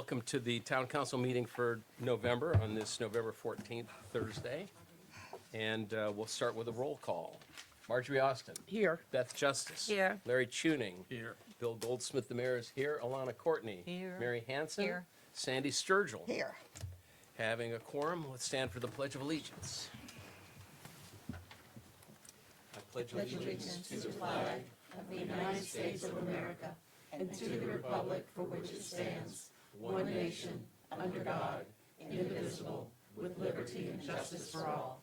welcome to the Town Council meeting for November, on this November 14th, Thursday. And we'll start with a roll call. Marjorie Austin. Here. Beth Justice. Here. Larry Tuning. Here. Bill Goldsmith, the mayor, is here. Alana Courtney. Here. Mary Hanson. Here. Sandy Sturgill. Here. Having a quorum, let's stand for the Pledge of Allegiance. I pledge allegiance to the flag of the United States of America and to the republic for which it stands, one nation, under God, indivisible, with liberty and justice for all.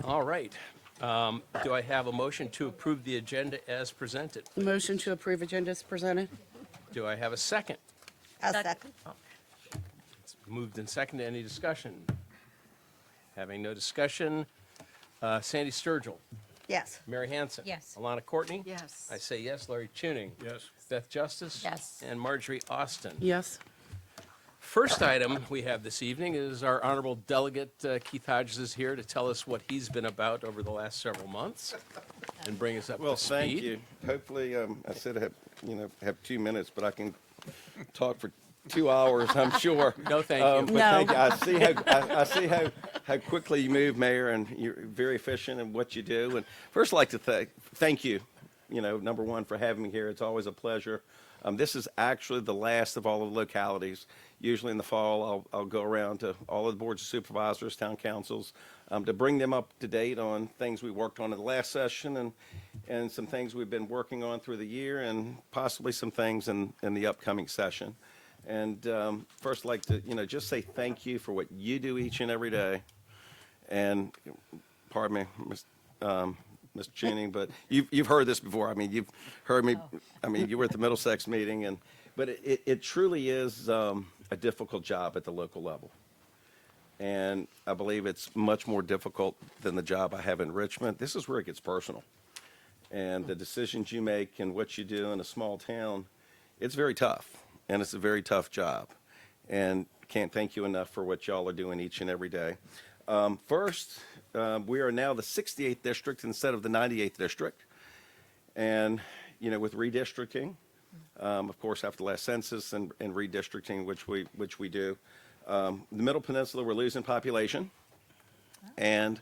All right. Do I have a motion to approve the agenda as presented? Motion to approve agenda is presented. Do I have a second? A second. It's moved and seconded. Any discussion? Having no discussion, Sandy Sturgill. Yes. Mary Hanson. Yes. Alana Courtney. Yes. I say yes. Larry Tuning. Yes. Beth Justice. Yes. And Marjorie Austin. Yes. First item we have this evening is our honorable delegate, Keith Hodges, is here to tell us what he's been about over the last several months and bring us up Well, to speed. thank you. Hopefully, I said I have 2 minutes, but I can talk for 2 hours, I'm sure. No, thank you. But No. thank you. I see how quickly you move, Mayor, and you're very efficient in what you do. And first, I'd like to thank you, number one, for having me here. It's always a pleasure. This is actually the last of all the localities. Usually in the fall, I'll go around to all of the boards of supervisors, town councils, to bring them up to date on things we worked on in the last session and some things we've been working on through the year and possibly some things in the upcoming session. And first, I'd like to, just say thank you for what you do each and every day. And pardon me, Mr. Tuning, but you've heard this before. I mean, you've heard me. I mean, you were at the Middlesex meeting, but it truly is a difficult job at the local level. And I believe it's much more difficult than the job I have in Richmond. This is where it gets personal. And the decisions you make and what you do in a small town, it's very tough. And it's a very tough job. And can't thank you enough for what y'all are doing each and every day. First, we are now the 68th district instead of the 98th district. And, with redistricting, of course, after the last census and redistricting, which we do, the Middle Peninsula, we're losing population. And,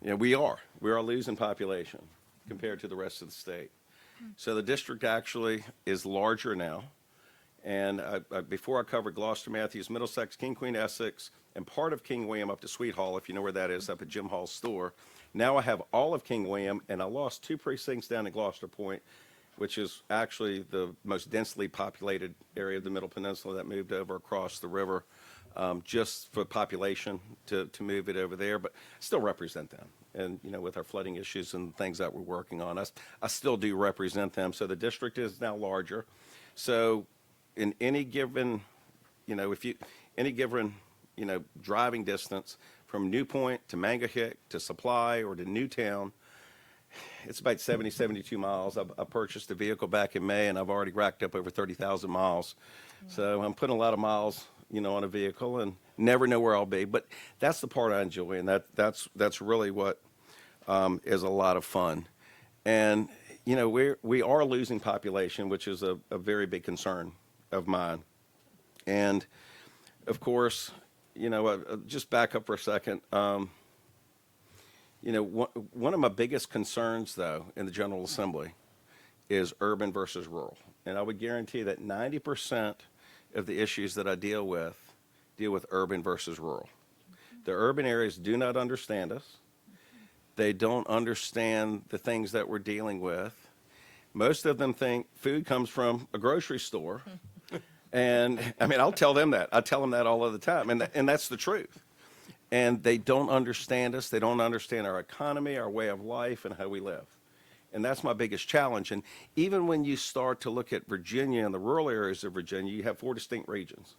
we are losing population compared to the rest of the state. So the district actually is larger now. And before I covered Gloucester, Matthews, Middlesex, King, Queen, Essex, and part of King William up to Sweet Hall, if you know where that is, up at Jim Hall's store. Now I have all of King William, and I lost 2 precincts down at Gloucester Point, which is actually the most densely populated area of the Middle Peninsula that moved over across the river just for population to move it over there, but still represent them. And, with our flooding issues and things that we're working on, I still do represent them. So the district is now larger. So in any given, driving distance from New Point to Mangahick to Supply or to Newtown, it's about 72 miles. I purchased a vehicle back in May, and I've already racked up over 30,000 miles. So I'm putting a lot of miles, on a vehicle and never know where I'll be. But that's the part I enjoy, and that's really what is a lot of fun. And, we are losing population, which is a very big concern of mine. And, of course, just back up for a second. One of my biggest concerns, though, in the General Assembly is urban versus rural. And I would guarantee that 90% of the issues that I deal with urban versus rural. The urban areas do not understand us. They don't understand the things that we're dealing with. Most of them think food comes from a grocery store. And, I'll tell them that. I tell them that all of the time. And that's the truth. And they don't understand us. They don't understand our economy, our way of life, and how we live. And that's my biggest challenge. And even when you start to look at Virginia and the rural areas of Virginia, you have 4 distinct regions.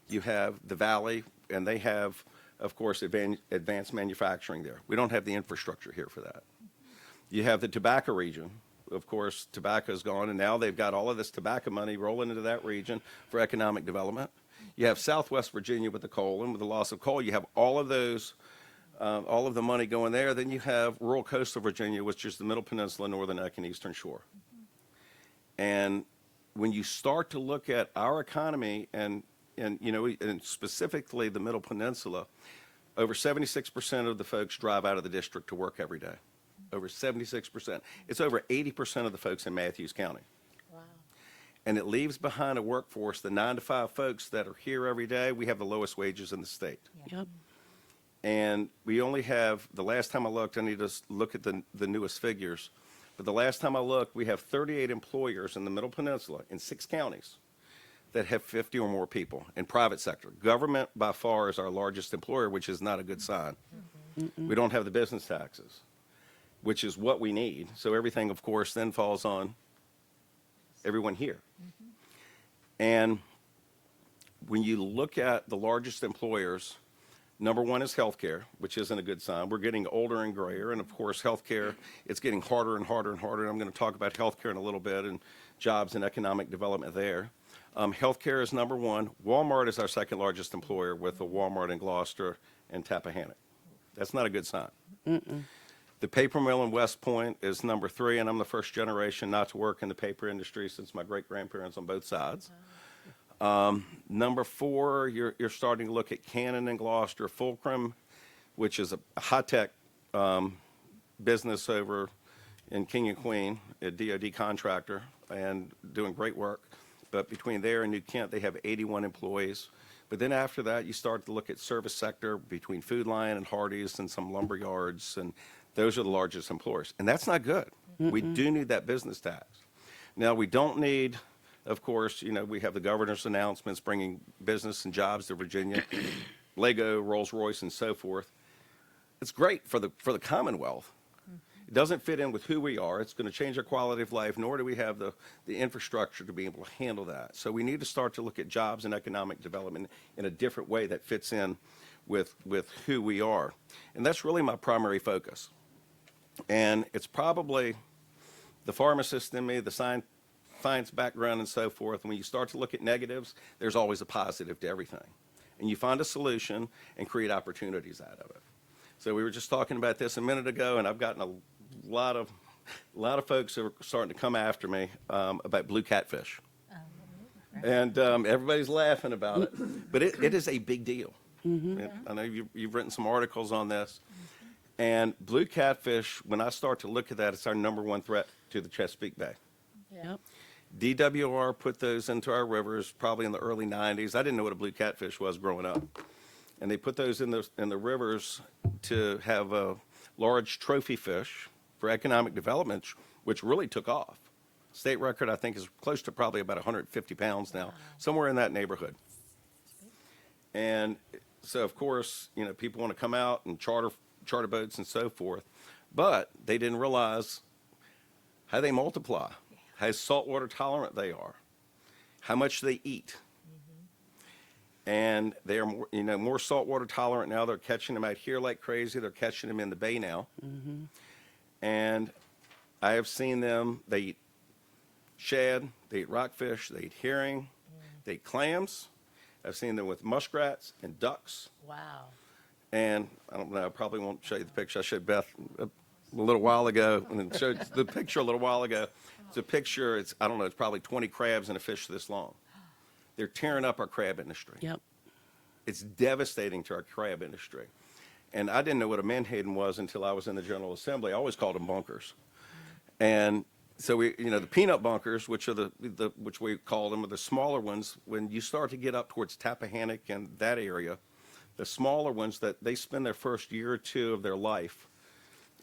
You have the Valley, and they have, of course, advanced manufacturing there. We don't have the infrastructure here for that. You have the tobacco region. Of course, tobacco's gone, and now they've got all of this tobacco money rolling into that region for economic development. You have Southwest Virginia with the coal, and with the loss of coal, you have all of those, all of the money going there. Then you have rural coastal Virginia, which is the Middle Peninsula, Northern Neck, and Eastern Shore. And when you start to look at our economy and and specifically the Middle Peninsula, over 76% of the folks drive out of the district to work every day. Over 76%. It's over 80% of the folks in Matthews County. Wow. And it leaves behind a workforce, the 9-to-5 folks that are here every day. We have the lowest wages in the state. Yep. And we only have, the last time I looked, I need to look at the newest figures, but the last time I looked, we have 38 employers in the Middle Peninsula in 6 counties that have 50 or more people in private sector. Government by far is our largest employer, which is not a good sign. We don't have the business taxes, which is what we need. So everything, of course, then falls on everyone here. And when you look at the largest employers, number one is healthcare, which isn't a good sign. We're getting older and grayer, and of course, healthcare, it's getting harder and harder and harder. I'm going to talk about healthcare in a little bit and jobs and economic development there. Healthcare is number one. Walmart is our second largest employer with a Walmart in Gloucester and Tappahannock. That's not a good sign. The paper mill in West Point is number 3, and I'm the first generation not to work in the paper industry since my great-grandparents on both sides. Number 4, you're starting to look at Cannon and Gloucester, Fulcrum, which is a high-tech business over in King and Queen, a DoD contractor, and doing great work. But between there and New Kent, they have 81 employees. But then after that, you start to look at service sector between Food Lion and Hardee's and some lumber yards, and those are the largest employers. And that's not good. We do need that business tax. Now, we don't need, of course, we have the governor's announcements bringing business and jobs to Virginia, Lego, Rolls-Royce, and so forth. It's great for the Commonwealth. It doesn't fit in with who we are. It's going to change our quality of life, nor do we have the infrastructure to be able to handle that. So we need to start to look at jobs and economic development in a different way that fits in with who we are. And that's really my primary focus. And it's probably the pharmacist in me, the science background and so forth. And when you start to look at negatives, there's always a positive to everything. And you find a solution and create opportunities out of it. So we were just talking about this a minute ago, and I've gotten a lot of folks who are starting to come after me about blue catfish. And everybody's laughing about it. But it is a big deal. I know you've written some articles on this. And blue catfish, when I start to look at that, it's our number one threat to the Chesapeake Bay. Yep. DWR put those into our rivers probably in the early 90s. I didn't know what a blue catfish was growing up. And they put those in the rivers to have a large trophy fish for economic development, which really took off. State record, I think, is close to probably about 150 pounds now, somewhere in that neighborhood. And so, of course, people want to come out and charter boats and so forth, but they didn't realize how they multiply, how saltwater tolerant they are, how much they eat. And they are more saltwater tolerant now. They're catching them out here like crazy. They're catching them in the bay now. And I have seen them, they eat shad, they eat rockfish, they eat herring, they eat clams. I've seen them with muskrats and ducks. Wow. And I don't know, I probably won't show you the picture. I showed Beth a little while ago, and then showed the picture a little while ago. It's a picture, it's probably 20 crabs and a fish this long. They're tearing up our crab industry. Yep. It's devastating to our crab industry. And I didn't know what a menhaden was until I was in the General Assembly. I always called them bunkers. And so the peanut bunkers, which are which we call them, are the smaller ones. When you start to get up towards Tappahannock and that area, the smaller ones that they spend their first year or two of their life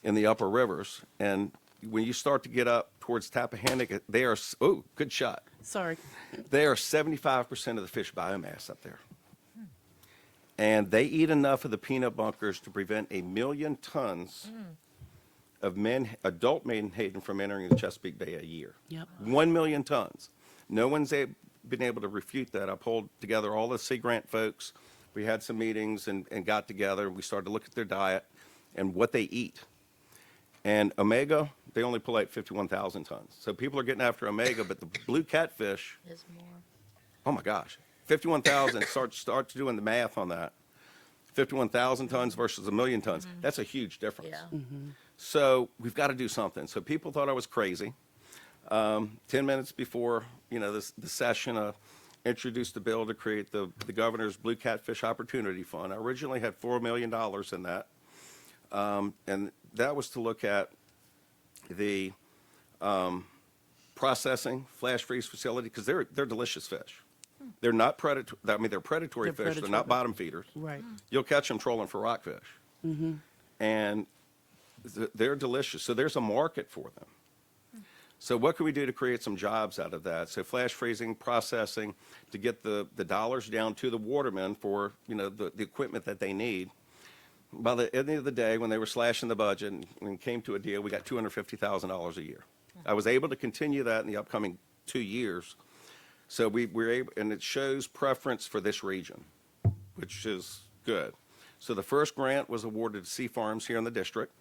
in the upper rivers. And when you start to get up towards Tappahannock, they are, good shot. Sorry. They are 75% of the fish biomass up there. And they eat enough of the peanut bunkers to prevent 1 million tons of adult menhaden from entering the Chesapeake Bay a year. Yep. 1 million tons. No one's been able to refute that. I pulled together all the Sea Grant folks. We had some meetings and got together. We started to look at their diet and what they eat. And omega, they only pull out 51,000 tons. So people are getting after omega, but the blue catfish, Is more. oh my gosh, 51,000, start doing the math on that. 51,000 tons versus 1 million tons. That's a huge difference. Yeah. So we've got to do something. So people thought I was crazy. 10 minutes before, the session, introduced a bill to create the governor's Blue Catfish Opportunity Fund. I originally had $4 million in that. And that was to look at the processing flash freeze facility, because they're delicious fish. They're not predatory. I mean, they're predatory They're fish. They're not predatory. bottom feeders. Right. You'll catch them trolling for rockfish. And they're delicious. So there's a market for them. So what can we do to create some jobs out of that? So flash freezing, processing, to get the dollars down to the watermen for, the equipment that they need. By the end of the day, when they were slashing the budget and came to a deal, we got $250,000 a year. I was able to continue that in the upcoming 2 years. So we were able, and it shows preference for this region, which is good. So the first grant was awarded to Sea Farms here in the district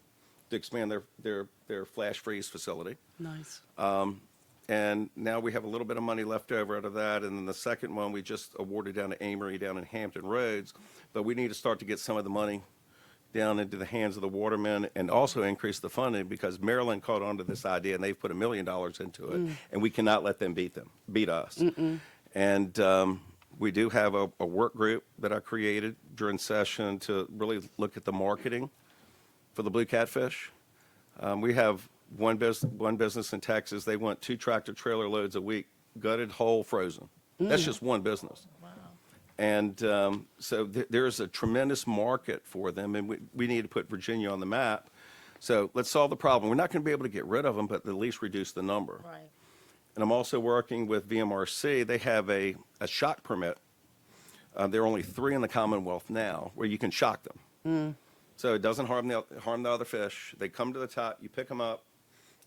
to expand their flash freeze facility. Nice. And now we have a little bit of money left over out of that. And then the second one, we just awarded down to Amory down in Hampton Roads. But we need to start to get some of the money down into the hands of the watermen and also increase the funding, because Maryland caught on to this idea and they've put $1 million into it. And we cannot let them beat us. And we do have a work group that I created during session to really look at the marketing for the blue catfish. We have one business in Texas. They want 2 tractor trailer loads a week, gutted, whole, frozen. That's just one business. And so there's a tremendous market for them, and we need to put Virginia on the map. So let's solve the problem. We're not going to be able to get rid of them, but at least reduce the number. Right. And I'm also working with VMRC. They have a shock permit. There are only 3 in the Commonwealth now where you can shock them. So it doesn't harm the other fish. They come to the top, you pick them up,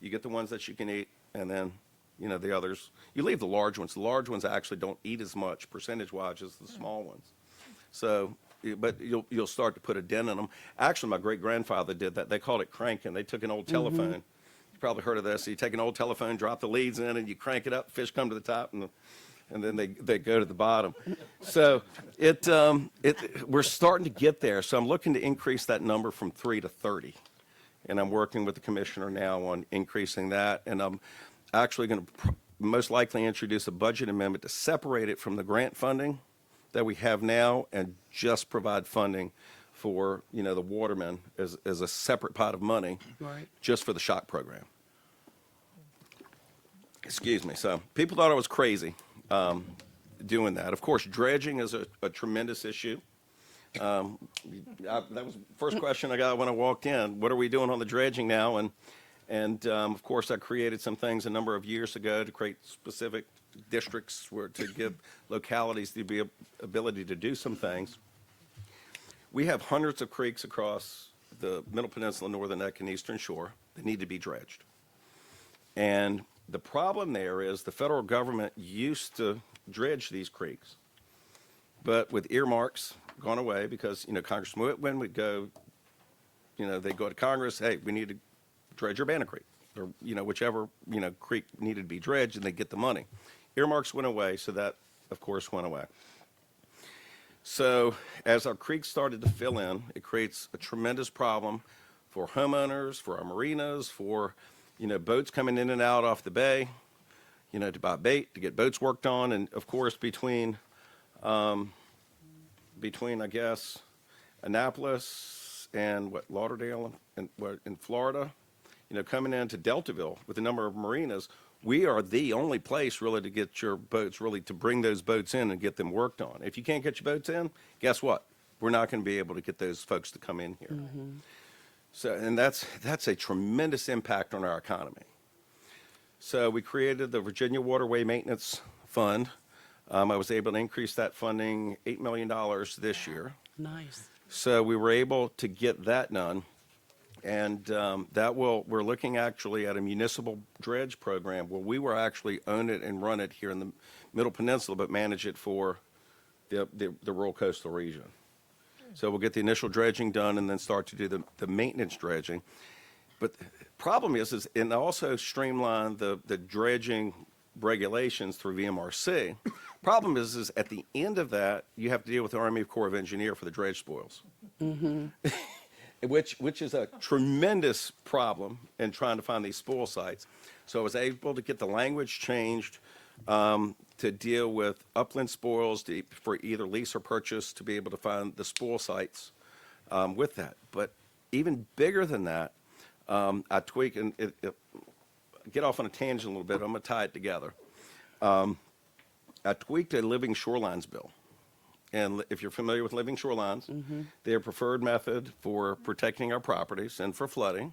you get the ones that you can eat, and then, the others, you leave the large ones. The large ones actually don't eat as much percentage-wise as the small ones. So, but you'll start to put a dent in them. Actually, my great-grandfather did that. They called it cranking. They took an old telephone. You probably heard of this. So you take an old telephone, drop the leads in, and you crank it up. Fish come to the top, and then they go to the bottom. So we're starting to get there. So I'm looking to increase that number from 3 to 30. And I'm working with the commissioner now on increasing that. And I'm actually going to most likely introduce a budget amendment to separate it from the grant funding that we have now and just provide funding for, the watermen as a separate pot of money. Right. Just for the shock program. Excuse me. So people thought I was crazy doing that. Of course, dredging is a tremendous issue. That was the first question I got when I walked in. What are we doing on the dredging now? And of course, I created some things a number of years ago to create specific districts to give localities the ability to do some things. We have hundreds of creeks across the Middle Peninsula, Northern Neck, and Eastern Shore that need to be dredged. And the problem there is the federal government used to dredge these creeks, but with earmarks gone away because, Congressman Whitman would go, they'd go to Congress, hey, we need to dredge Urbanna Creek, or, whichever, creek needed to be dredged, and they'd get the money. Earmarks went away, so that, of course, went away. So as our creeks started to fill in, it creates a tremendous problem for homeowners, for our marinas, for, boats coming in and out off the bay, to buy bait, to get boats worked on. And of course, between, I guess, Annapolis and Lauderdale and in Florida, coming into Deltaville with a number of marinas, we are the only place really to get your boats, really to bring those boats in and get them worked on. If you can't get your boats in, guess what? We're not going to be able to get those folks to come in here. So, and that's a tremendous impact on our economy. So we created the Virginia Waterway Maintenance Fund. I was able to increase that funding $8 million this year. Nice. So we were able to get that done. And we're looking actually at a municipal dredge program where we will actually own it and run it here in the Middle Peninsula, but manage it for the rural coastal region. So we'll get the initial dredging done and then start to do the maintenance dredging. But the problem is and also streamline the dredging regulations through VMRC. Problem is at the end of that, you have to deal with the Army Corps of Engineers for the dredge spoils. Which is a tremendous problem in trying to find these spoil sites. So I was able to get the language changed to deal with upland spoils for either lease or purchase, to be able to find the spoil sites with that. But even bigger than that, I tweak and get off on a tangent a little bit. I'm going to tie it together. I tweaked a living shorelines bill. And if you're familiar with living shorelines, they're a preferred method for protecting our properties and for flooding.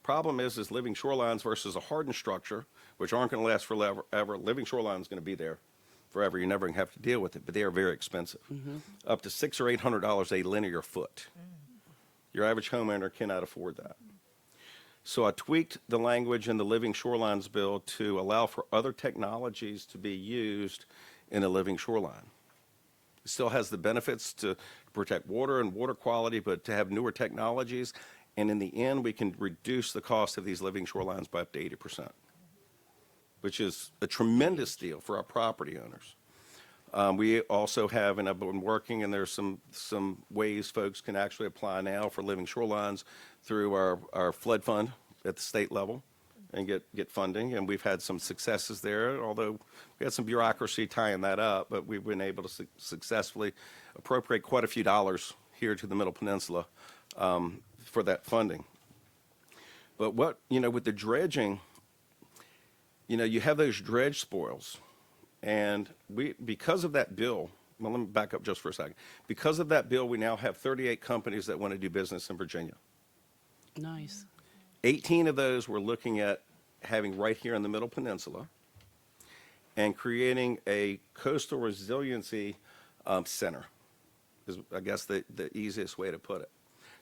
Problem is living shorelines versus a hardened structure, which aren't going to last forever. Living shoreline is going to be there forever. You're never going to have to deal with it, but they are very expensive. Up to $600 or $800 a linear foot. Your average homeowner cannot afford that. So I tweaked the language in the living shorelines bill to allow for other technologies to be used in a living shoreline. It still has the benefits to protect water and water quality, but to have newer technologies. And in the end, we can reduce the cost of these living shorelines by up to 80%, which is a tremendous deal for our property owners. We also have, and I've been working, and there's some ways folks can actually apply now for living shorelines through our flood fund at the state level and get funding. And we've had some successes there, although we had some bureaucracy tying that up, but we've been able to successfully appropriate quite a few dollars here to the Middle Peninsula for that funding. But with the dredging, you have those dredge spoils. And because of that bill, well, let me back up just for a second. Because of that bill, we now have 38 companies that want to do business in Virginia. Nice. 18 of those we're looking at having right here in the Middle Peninsula and creating a coastal resiliency center is, I guess, the easiest way to put it.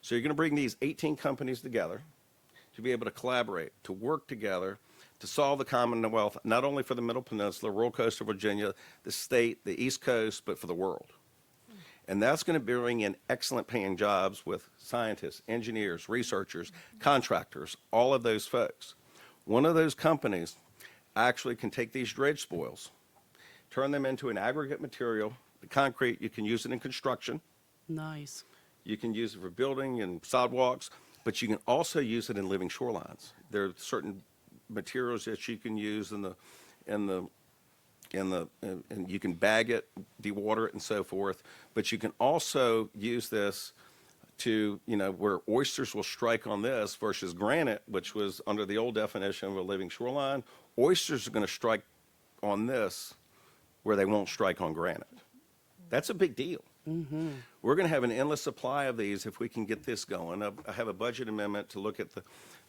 So you're going to bring these 18 companies together to be able to collaborate, to work together, to solve the Commonwealth, not only for the Middle Peninsula, rural coast of Virginia, the state, the East Coast, but for the world. And that's going to bring in excellent paying jobs with scientists, engineers, researchers, contractors, all of those folks. One of those companies actually can take these dredge spoils, turn them into an aggregate material. The concrete, you can use it in construction. Nice. You can use it for building and sidewalks, but you can also use it in living shorelines. There are certain materials that you can use and you can bag it, dewater it, and so forth. But you can also use this to, where oysters will strike on this versus granite, which was under the old definition of a living shoreline. Oysters are going to strike on this where they won't strike on granite. That's a big deal. We're going to have an endless supply of these if we can get this going. I have a budget amendment to look at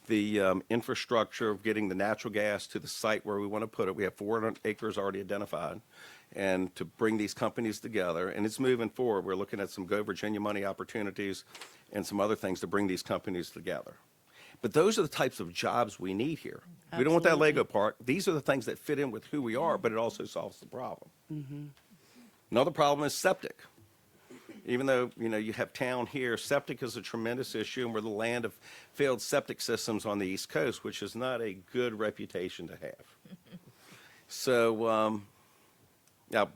the infrastructure of getting the natural gas to the site where we want to put it. We have 400 acres already identified, and to bring these companies together. And it's moving forward. We're looking at some Go Virginia money opportunities and some other things to bring these companies together. But those are the types of jobs we need here. We don't want that Absolutely. Lego park. These are the things that fit in with who we are, but it also solves the problem. Another problem is septic. Even though, you have town here, septic is a tremendous issue, and we're the land of failed septic systems on the East Coast, which is not a good reputation to have. So, now,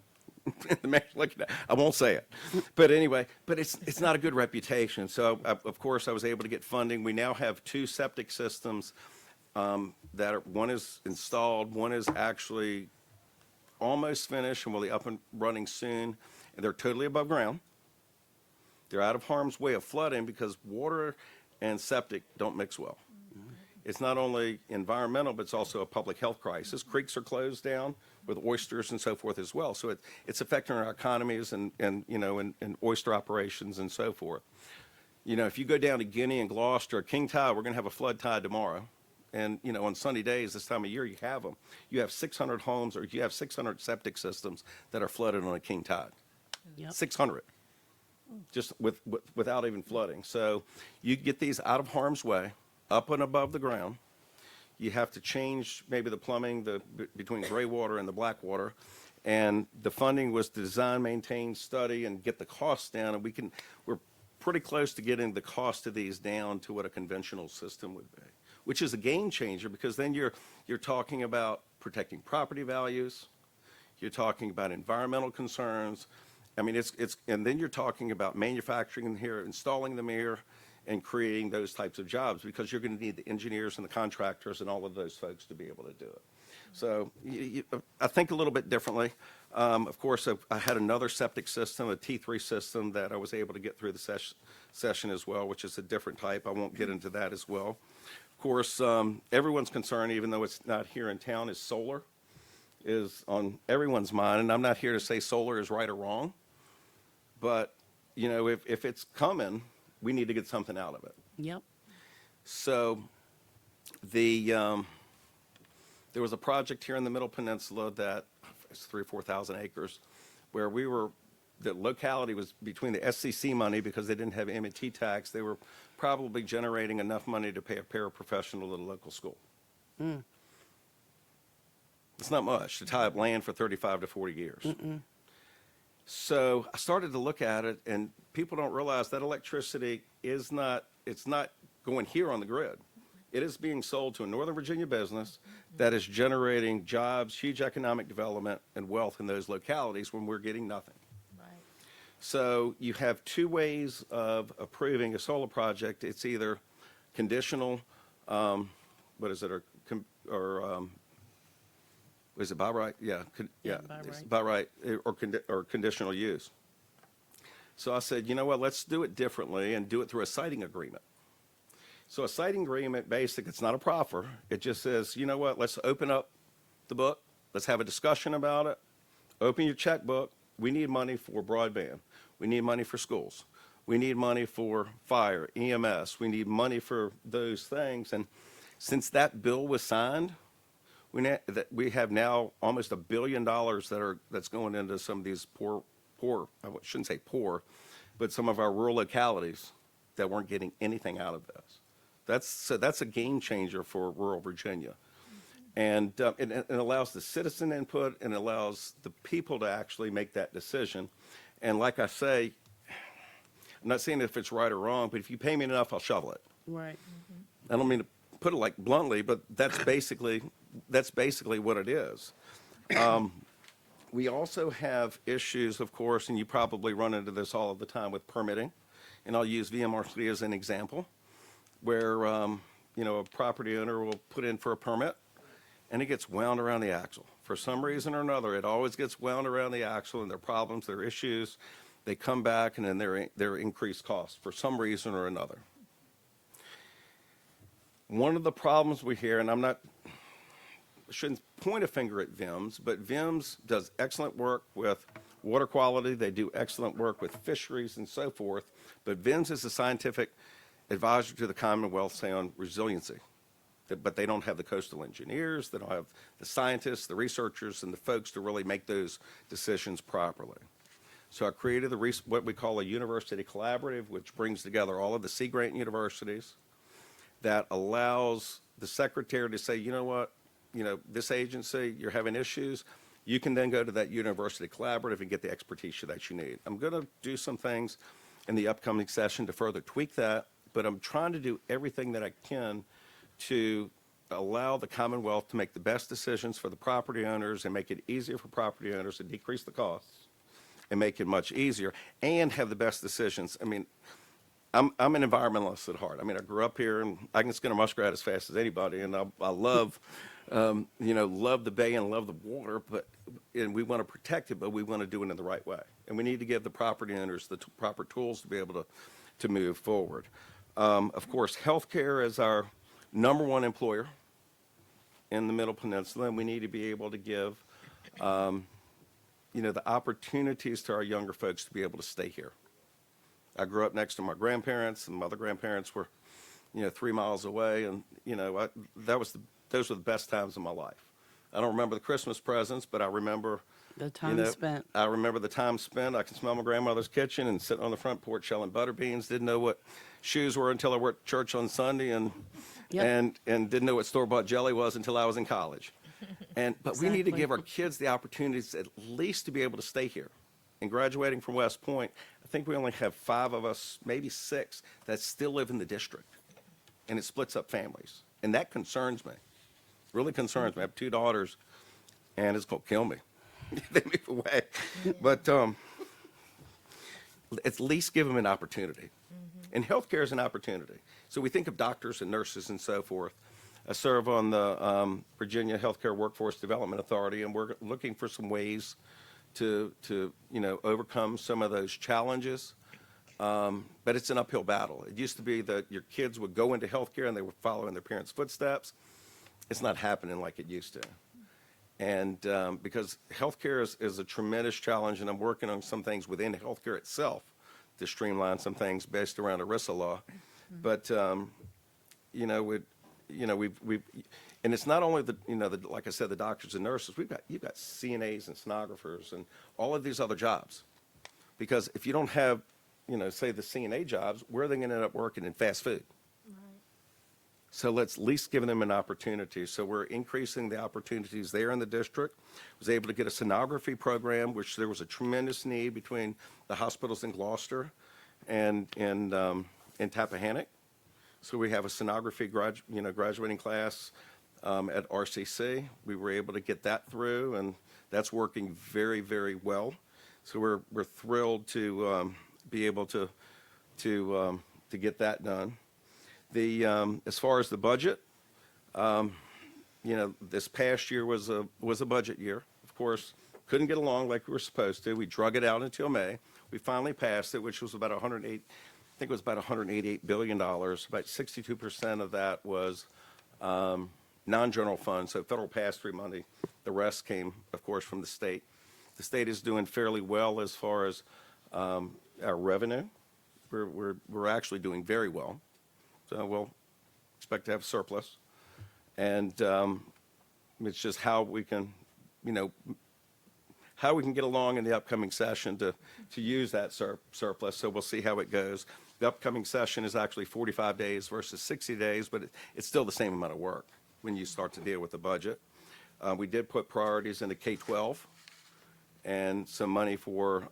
the mayor's looking at, I won't say it. But anyway, it's not a good reputation. So, of course, I was able to get funding. We now have 2 septic systems one is installed, one is actually almost finished and will be up and running soon. And they're totally above ground. They're out of harm's way of flooding because water and septic don't mix well. It's not only environmental, but it's also a public health crisis. Creeks are closed down with oysters and so forth as well. So it's affecting our economies and oyster operations and so forth. If you go down to Guinea and Gloucester or King Tide, we're going to have a flood tide tomorrow. And, on sunny days this time of year, you have them. You have 600 homes or you have 600 septic systems that are flooded on a King Tide. Yep. 600. Just without even flooding. So you get these out of harm's way, up and above the ground. You have to change maybe the plumbing between gray water and the black water. And the funding was to design, maintain, study, and get the costs down. And we're pretty close to getting the cost of these down to what a conventional system would be, which is a game changer because then you're talking about protecting property values. You're talking about environmental concerns. I mean, and then you're talking about manufacturing them here, installing them here, in creating those types of jobs, because you're going to need the engineers and the contractors and all of those folks to be able to do it. So I think a little bit differently. Of course, I had another septic system, a T3 system, that I was able to get through the session as well, which is a different type. I won't get into that as well. Of course, everyone's concern, even though it's not here in town, is solar is on everyone's mind. And I'm not here to say solar is right or wrong, but, you know, if it's coming, we need to get something out of it. Yep. So there was a project here in the Middle Peninsula that it's 3,000 or 4,000 acres, where the locality was between the SCC money, because they didn't have M&T tax. They were probably generating enough money to pay a paraprofessional at a local school. It's not much to tie up land for 35 to 40 years. So I started to look at it, and people don't realize that electricity it's not going here on the grid. It is being sold to a Northern Virginia business that is generating jobs, huge economic development, and wealth in those localities when we're getting nothing. Right. So you have two ways of approving a solar project. It's either conditional, what is it, or is it by right? Yeah, by it's right. by right, or conditional use. So I said, you know what, let's do it differently and do it through a siting agreement. So a siting agreement, basically, it's not a proffer. It just says, you know what, let's open up the book. Let's have a discussion about it. Open your checkbook. We need money for broadband. We need money for schools. We need money for fire, EMS. We need money for those things. And since that bill was signed, we have now almost $1 billion that's going into some of these poor, I shouldn't say poor, but some of our rural localities that weren't getting anything out of this. That's a game changer for rural Virginia. And it allows the citizen input, and it allows the people to actually make that decision. And like I say, I'm not saying if it's right or wrong, but if you pay me enough, I'll shovel it. Right. I don't mean to put it like bluntly, but that's basically what it is. We also have issues, of course, and you probably run into this all of the time with permitting. And I'll use VMR3 as an example, where a property owner will put in for a permit, and it gets wound around the axle. For some reason or another, it always gets wound around the axle, and there are problems, there are issues. They come back, and then there are increased costs for some reason or another. One of the problems we hear, and I shouldn't point a finger at VIMS, but VIMS does excellent work with water quality. They do excellent work with fisheries and so forth. But VIMS is a scientific advisor to the Commonwealth, say, on resiliency. But they don't have the coastal engineers. They don't have the scientists, the researchers, and the folks to really make those decisions properly. So I created what we call a university collaborative, which brings together all of the Sea Grant universities, that allows the secretary to say, you know what, this agency, you're having issues. You can then go to that university collaborative and get the expertise that you need. I'm going to do some things in the upcoming session to further tweak that, but I'm trying to do everything that I can to allow the Commonwealth to make the best decisions for the property owners and make it easier for property owners to decrease the costs and make it much easier and have the best decisions. I mean, I'm an environmentalist at heart. I mean, I grew up here, and I can skin a muskrat as fast as anybody, and I love, love the bay and love the water, and we want to protect it, but we want to do it in the right way. And we need to give the property owners the proper tools to be able to move forward. Of course, healthcare is our #1 employer in the Middle Peninsula, and we need to be able to give, the opportunities to our younger folks to be able to stay here. I grew up next to my grandparents, and my other grandparents were, 3 miles away, and those were the best times of my life. I don't remember the Christmas presents, but I remember The time spent. I remember the time spent. I can smell my grandmother's kitchen and sitting on the front porch shelling butter beans. Didn't know what shoes were until I worked church on Sunday, and Yep. and didn't know what store-bought jelly was until I was in college. But we need to Exactly. give our kids the opportunities at least to be able to stay here. And graduating from West Point, I think we only have 5 of us, maybe 6, that still live in the district. And it splits up families. And that concerns me. Really concerns me. I have 2 daughters, and it's going to kill me. They move away. But at least give them an opportunity. And healthcare is an opportunity. So we think of doctors and nurses and so forth. I serve on the Virginia Healthcare Workforce Development Authority, and we're looking for some ways to overcome some of those challenges. But it's an uphill battle. It used to be that your kids would go into healthcare and they would follow in their parents' footsteps. It's not happening like it used to. And because healthcare is a tremendous challenge, and I'm working on some things within healthcare itself to streamline some things based around ERISA law. But we've and it's not only like I said, the doctors and nurses. You've got CNAs and sonographers and all of these other jobs. Because if you don't have, say the CNA jobs, where are they going to end up working? In fast food. So let's at least give them an opportunity. So we're increasing the opportunities there in the district. Was able to get a sonography program, which there was a tremendous need between the hospitals in Gloucester and in Tappahannock. So we have a sonography graduating class at RCC. We were able to get that through, and that's working very, very well. So we're thrilled to be able to get that done. As far as the budget, this past year was a budget year. Of course, couldn't get along like we were supposed to. We drug it out until May. We finally passed it, which was about $188 billion. About 62% of that was non-general funds, so federal pass-through money. The rest came, of course, from the state. The state is doing fairly well as far as our revenue. We're actually doing very well. So we'll expect to have surplus. And it's just how we can get along in the upcoming session to use that surplus. So we'll see how it goes. The upcoming session is actually 45 days versus 60 days, but it's still the same amount of work when you start to deal with the budget. We did put priorities into K-12 and some money for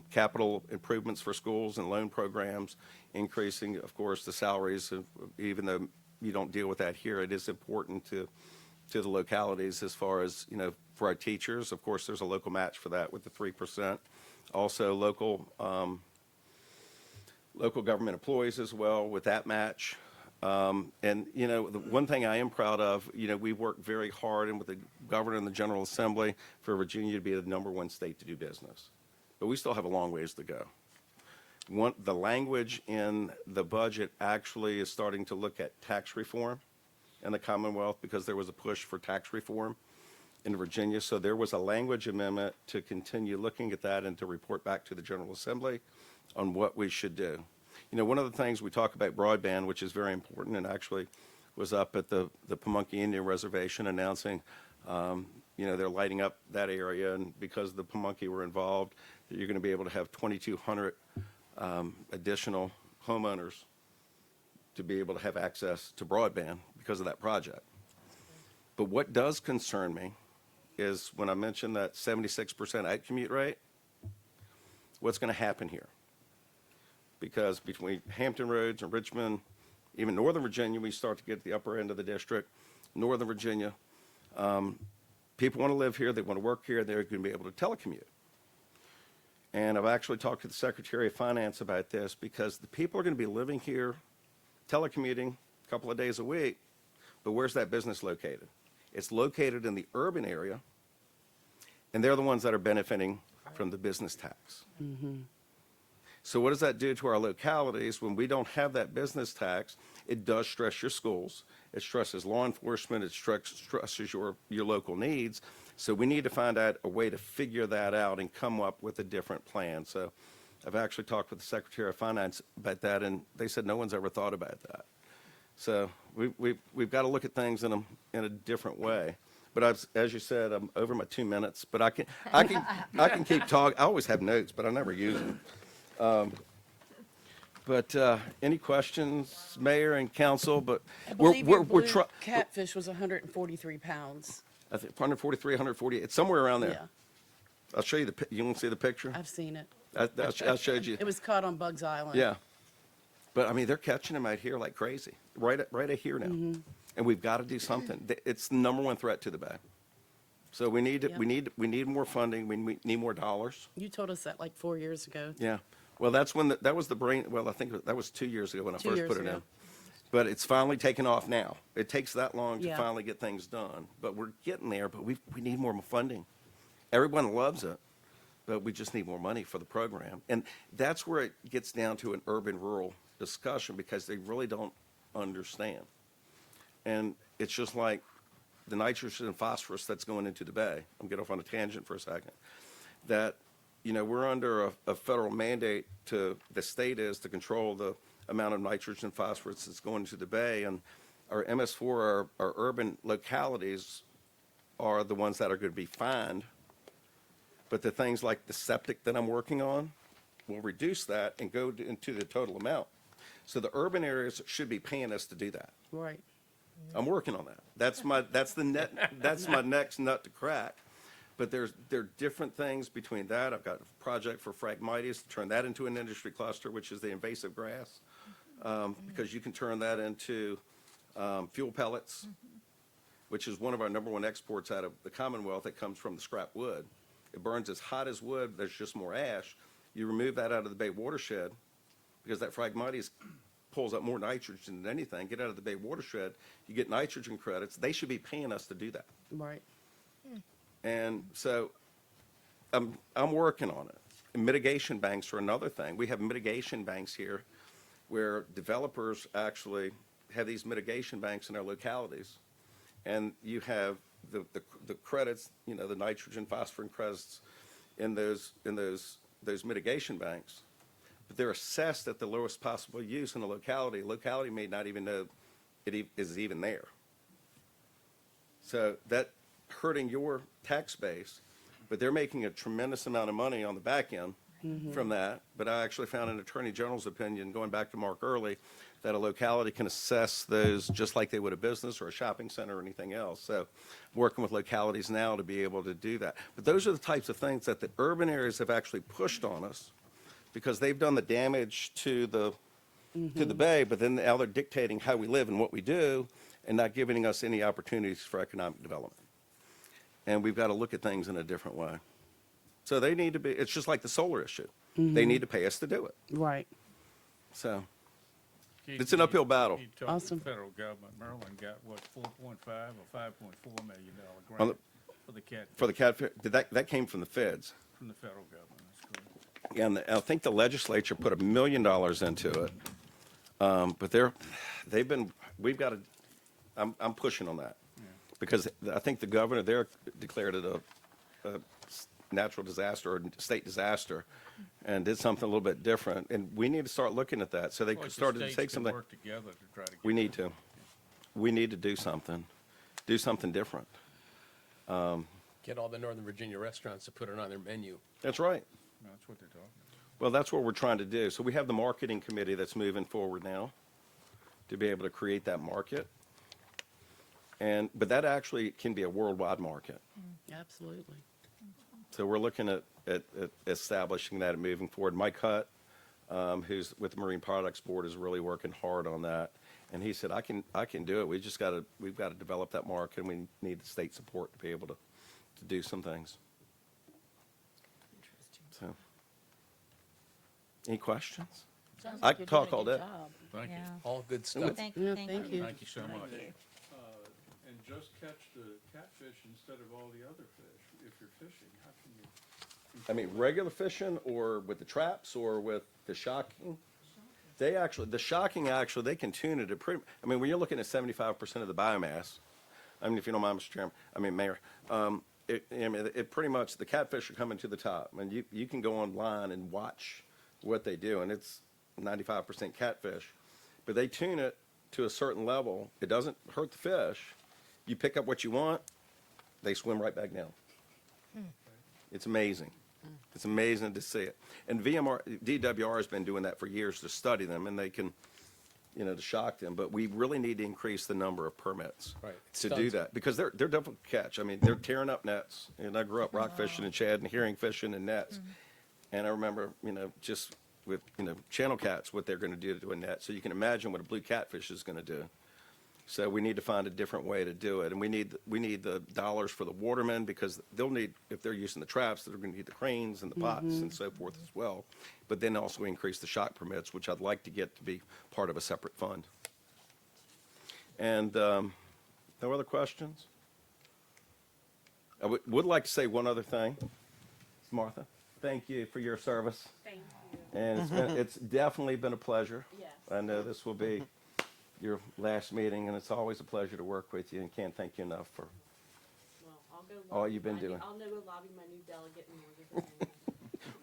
capital improvements for schools and loan programs, increasing, of course, the salaries. Even though you don't deal with that here, it is important to the localities as far as, for our teachers. Of course, there's a local match for that with the 3%. Also, local government employees as well with that match. The one thing I am proud of, we worked very hard and with the governor and the General Assembly for Virginia to be the #1 state to do business. But we still have a long ways to go. The language in the budget actually is starting to look at tax reform in the Commonwealth because there was a push for tax reform in Virginia. So there was a language amendment to continue looking at that and to report back to the General Assembly on what we should do. One of the things we talk about broadband, which is very important, and actually was up at the Pamunkey Indian Reservation announcing, they're lighting up that area, and because the Pamunkey were involved, that you're going to be able to have 2,200 additional homeowners to be able to have access to broadband because of that project. But what does concern me is when I mentioned that 76% out-commute rate, what's going to happen here? Because between Hampton Roads and Richmond, even Northern Virginia, we start to get to the upper end of the district. Northern Virginia, people want to live here, they want to work here, they're going to be able to telecommute. And I've actually talked to the Secretary of Finance about this because the people are going to be living here, telecommuting a couple of days a week, but where's that business located? It's located in the urban area, and they're the ones that are benefiting from the business tax. Mm-hmm. So what does that do to our localities when we don't have that business tax? It does stress your schools. It stresses law enforcement. It stresses your local needs. So we need to find out a way to figure that out and come up with a different plan. So I've actually talked with the Secretary of Finance about that, and they said no one's ever thought about that. So we've got to look at things in a different way. But as you said, I'm over my 2 minutes. But I can keep talking. I always have notes, but I never use them. Any questions, Mayor and Council? But I believe your blue trying. catfish was 143 pounds. I think 143, 148. It's somewhere around there. Yeah, I'll show you you want to see the picture? I've seen it. I showed you. It was caught on Bugs Island. Yeah. But I mean, they're catching them out here like crazy, right out here now. Mm-hmm. And we've got to do something. It's the #1 threat to the bay. So we need Yep. we need more funding. We need more dollars. You told us that like 4 years ago. Yeah. Well, that's when, that was the brain, well, I think that was 2 years ago when I 2 first years put it ago. in. But it's finally taken off now. It takes that long to Yeah. finally get things done. But we're getting there, but we need more funding. Everyone loves it, but we just need more money for the program. And that's where it gets down to an urban-rural discussion because they really don't understand. And it's just like the nitrogen and phosphorus that's going into the bay. I'm getting off on a tangent for a second. That, you know, we're under a federal mandate the state is to control the amount of nitrogen and phosphorus that's going into the bay. And our MS4, our urban localities are the ones that are going to be fined. But the things like the septic that I'm working on will reduce that and go into the total amount. So the urban areas should be paying us to do that. Right. I'm working on that. That's my next nut to crack. But there are different things between that. I've got a project for Phragmites to turn that into an industry cluster, which is the invasive grass, because you can turn that into fuel pellets, which is one of our #1 exports out of the Commonwealth. It comes from the scrap wood. It burns as hot as wood. There's just more ash. You remove that out of the Bay watershed because that Phragmites pulls up more nitrogen than anything. Get out of the Bay watershed, you get nitrogen credits. They should be paying us to do that. Right. And so I'm working on it. And mitigation banks are another thing. We have mitigation banks here where developers actually have these mitigation banks in our localities. And you have the credits, you know, the nitrogen, phosphorus credits in those mitigation banks. But they're assessed at the lowest possible use in the locality. Locality may not even know it is even there. So that hurting your tax base, but they're making a tremendous amount of money on the back end from that. But I actually found an attorney general's opinion, going back to Mark Early, that a locality can assess those just like they would a business or a shopping center or anything else. So working with localities now to be able to do that. But those are the types of things that the urban areas have actually pushed on us because they've done the damage to the bay, but then now they're dictating how we live and what we do and not giving us any opportunities for economic development. And we've got to look at things in a different way. So they need to be, it's just like the solar issue. They need to pay us to do it. Right. So Keith, it's an uphill battle. You talked Awesome. to the federal government. Maryland got, what, $4.5 or $5.4 million On grant for the cat, For the catfish, that came from the feds. from the federal government, that's correct. And I think the legislature put $1 million into it. But we've got to, I'm pushing on that. Because I think the governor there declared it a natural disaster or state disaster and did something a little bit different. And we need to start looking at that. So they Well, if the started to states take can something. work together to try to get. We need to. We need to do something different. Get all the Northern Virginia restaurants to put it on their menu. That's right. That's what they're talking about. Well, that's what we're trying to do. So we have the marketing committee that's moving forward now to be able to create that market. But that actually can be a worldwide market. Absolutely. So we're looking at establishing that and moving forward. Mike Hutt, who's with the Marine Products Board, is really working hard on that. And he said, I can do it. We've got to develop that market, and we need the state support to be able to do some things. So, any questions? Sounds I like could you're doing talk a all good day. job. Thank you. All good stuff. Thank Yeah, thank thank you. you. Thank you so much. And just catch the catfish instead of all the other fish. If you're fishing, how can you? I mean, regular fishing or with the traps or with the shocking? The shocking actually, they can tune it at when you're looking at 75% of the biomass, I mean, if you don't mind, Mr. Chairman, Mayor, it pretty much, the catfish are coming to the top. I mean, you can go online and watch what they do, and it's 95% catfish. But they tune it to a certain level. It doesn't hurt the fish. You pick up what you want, they swim right back down. It's amazing. It's amazing to see it. And DWR has been doing that for years to study them, and they can, to shock them. But we really need to increase the number of permits Right. to do that because they're difficult to catch. I mean, they're tearing up nets. And I grew up rock fishing and shad and herring fishing and nets. And I remember, just with, channel cats, what they're going to do to a net. So you can imagine what a blue catfish is going to do. So we need to find a different way to do it. And we need the dollars for the watermen because they'll need, if they're using the traps, they're going to need the cranes and the pots and so forth as well. But then also increase the shock permits, which I'd like to get to be part of a separate fund. And no other questions? I would like to say one other thing. Martha, thank you for your service. Thank you. And it's definitely been a pleasure. Yes. I know this will be your last meeting, and it's always a pleasure to work with you, and can't thank you enough for Well, I'll go. all lobby you've been my- doing. I'll go lobby my new delegate and everything.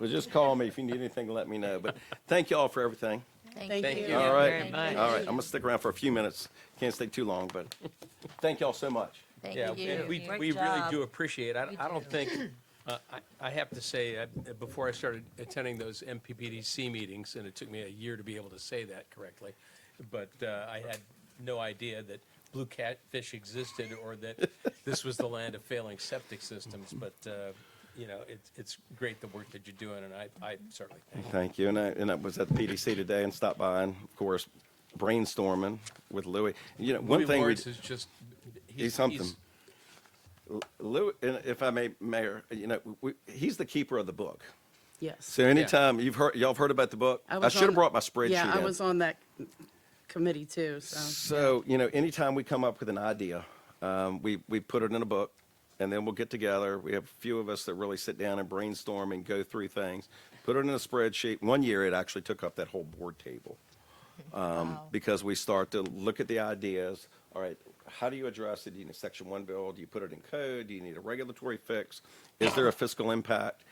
Well, just call me if you need anything, let me know. But thank you all for everything. Thank Thank you. you. All right. very much. All right. I'm going to stick around for a few minutes. Can't stay too long, but thank you all so much. Thank Yeah, you. and we Great really job. do appreciate it. We I don't do. think, I have to say, before I started attending those MPPDC meetings, and it took me a year to be able to say that correctly, but I had no idea that blue catfish existed or that this was the land of failing septic systems. But, you know, it's great the work that you're doing, and I certainly thank you. Thank you. And I was at the PDC today and stopped by and, of course, brainstorming with Louis. You know, one Louis thing we Lawrence is just, he's something. Louis, and if I may, Mayor, you know, he's the keeper of the book. Yes. So anytime y'all have heard about the book, I was should have on- brought my spreadsheet Yeah, I in. was on that committee too, so. So, you know, anytime we come up with an idea, we put it in a book, and then we'll get together. We have a few of us that really sit down and brainstorm and go through things, put it in a spreadsheet. One year, it actually took up that whole board table. Because we start to look at the ideas. All right, how do you address it? Do you need a Section 1 bill? Do you put it in code? Do you need a regulatory fix? Is there a fiscal impact?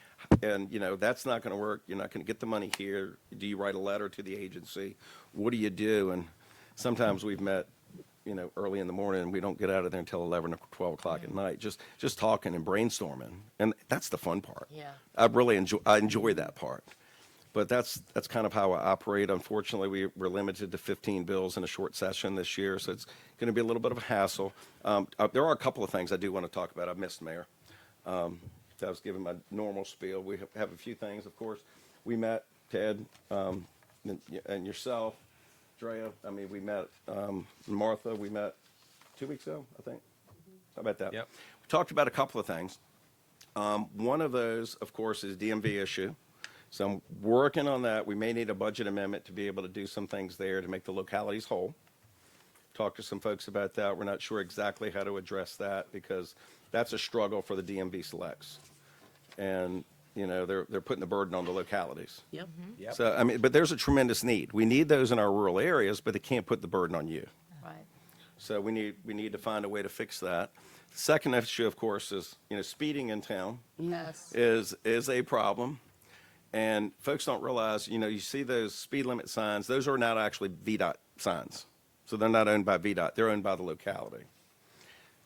And, you know, that's not going to work. You're not going to get the money here. Do you write a letter to the agency? What do you do? And sometimes we've met, you know, early in the morning, and we don't get out of there until 11 or 12 o'clock at night, just talking and brainstorming. And that's the fun part. Yeah. I enjoy that part. But that's kind of how I operate. Unfortunately, we're limited to 15 bills in a short session this year, so it's going to be a little bit of a hassle. There are a couple of things I do want to talk about. I've missed Mayor. I was giving my normal spiel. We have a few things, of course. We met, Ted, and yourself, Drea. I mean, we met Martha. We met 2 weeks ago, I think. How about that? Yep. We talked about a couple of things. One of those, of course, is DMV issue. So I'm working on that. We may need a budget amendment to be able to do some things there to make the localities whole. Talk to some folks about that. We're not sure exactly how to address that because that's a struggle for the DMV selects. And, you know, they're putting the burden on the localities. Yep. Yep. So, I mean, but there's a tremendous need. We need those in our rural areas, but they can't put the burden on you. Right. So we need to find a way to fix that. The second issue, of course, is, you know, speeding in town Yes. is a problem. And folks don't realize, you know, you see those speed limit signs, those are not actually VDOT signs. So they're not owned by VDOT, they're owned by the locality.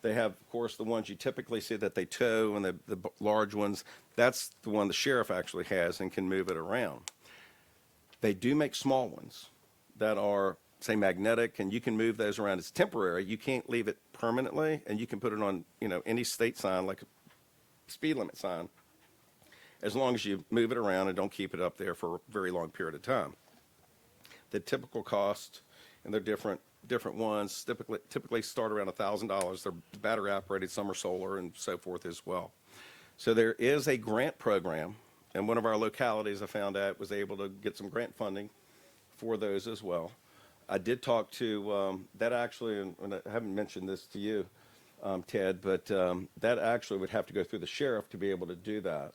They have, of course, the ones you typically see that they tow and the large ones. That's the one the sheriff actually has and can move it around. They do make small ones that are, say, magnetic, and you can move those around. It's temporary. You can't leave it permanently, and you can put it on, you know, any state sign like a speed limit sign, as long as you move it around and don't keep it up there for a very long period of time. The typical cost, and they're different ones, typically start around $1,000. They're battery operated, some are solar and so forth as well. So there is a grant program, and one of our localities I found out was able to get some grant funding for those as well. I did talk to, that actually, and I haven't mentioned this to you, Ted, but that actually would have to go through the sheriff to be able to do that.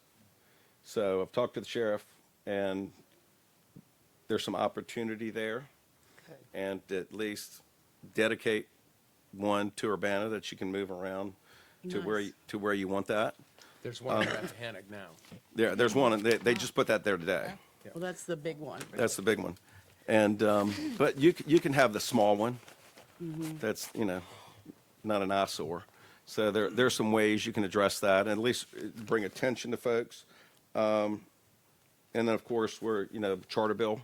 So I've talked to the sheriff, and there's some opportunity there, and at least dedicate one to Urbanna that you can move around to where you want that. There's one in Rappahannock now. There's one, and they just put that there today. Well, that's the big one. That's the big one, and but you can have the small one. That's, you know, not an eyesore. So there's some ways you can address that, and at least bring attention to folks. And then, of course, we're, you know, charter bill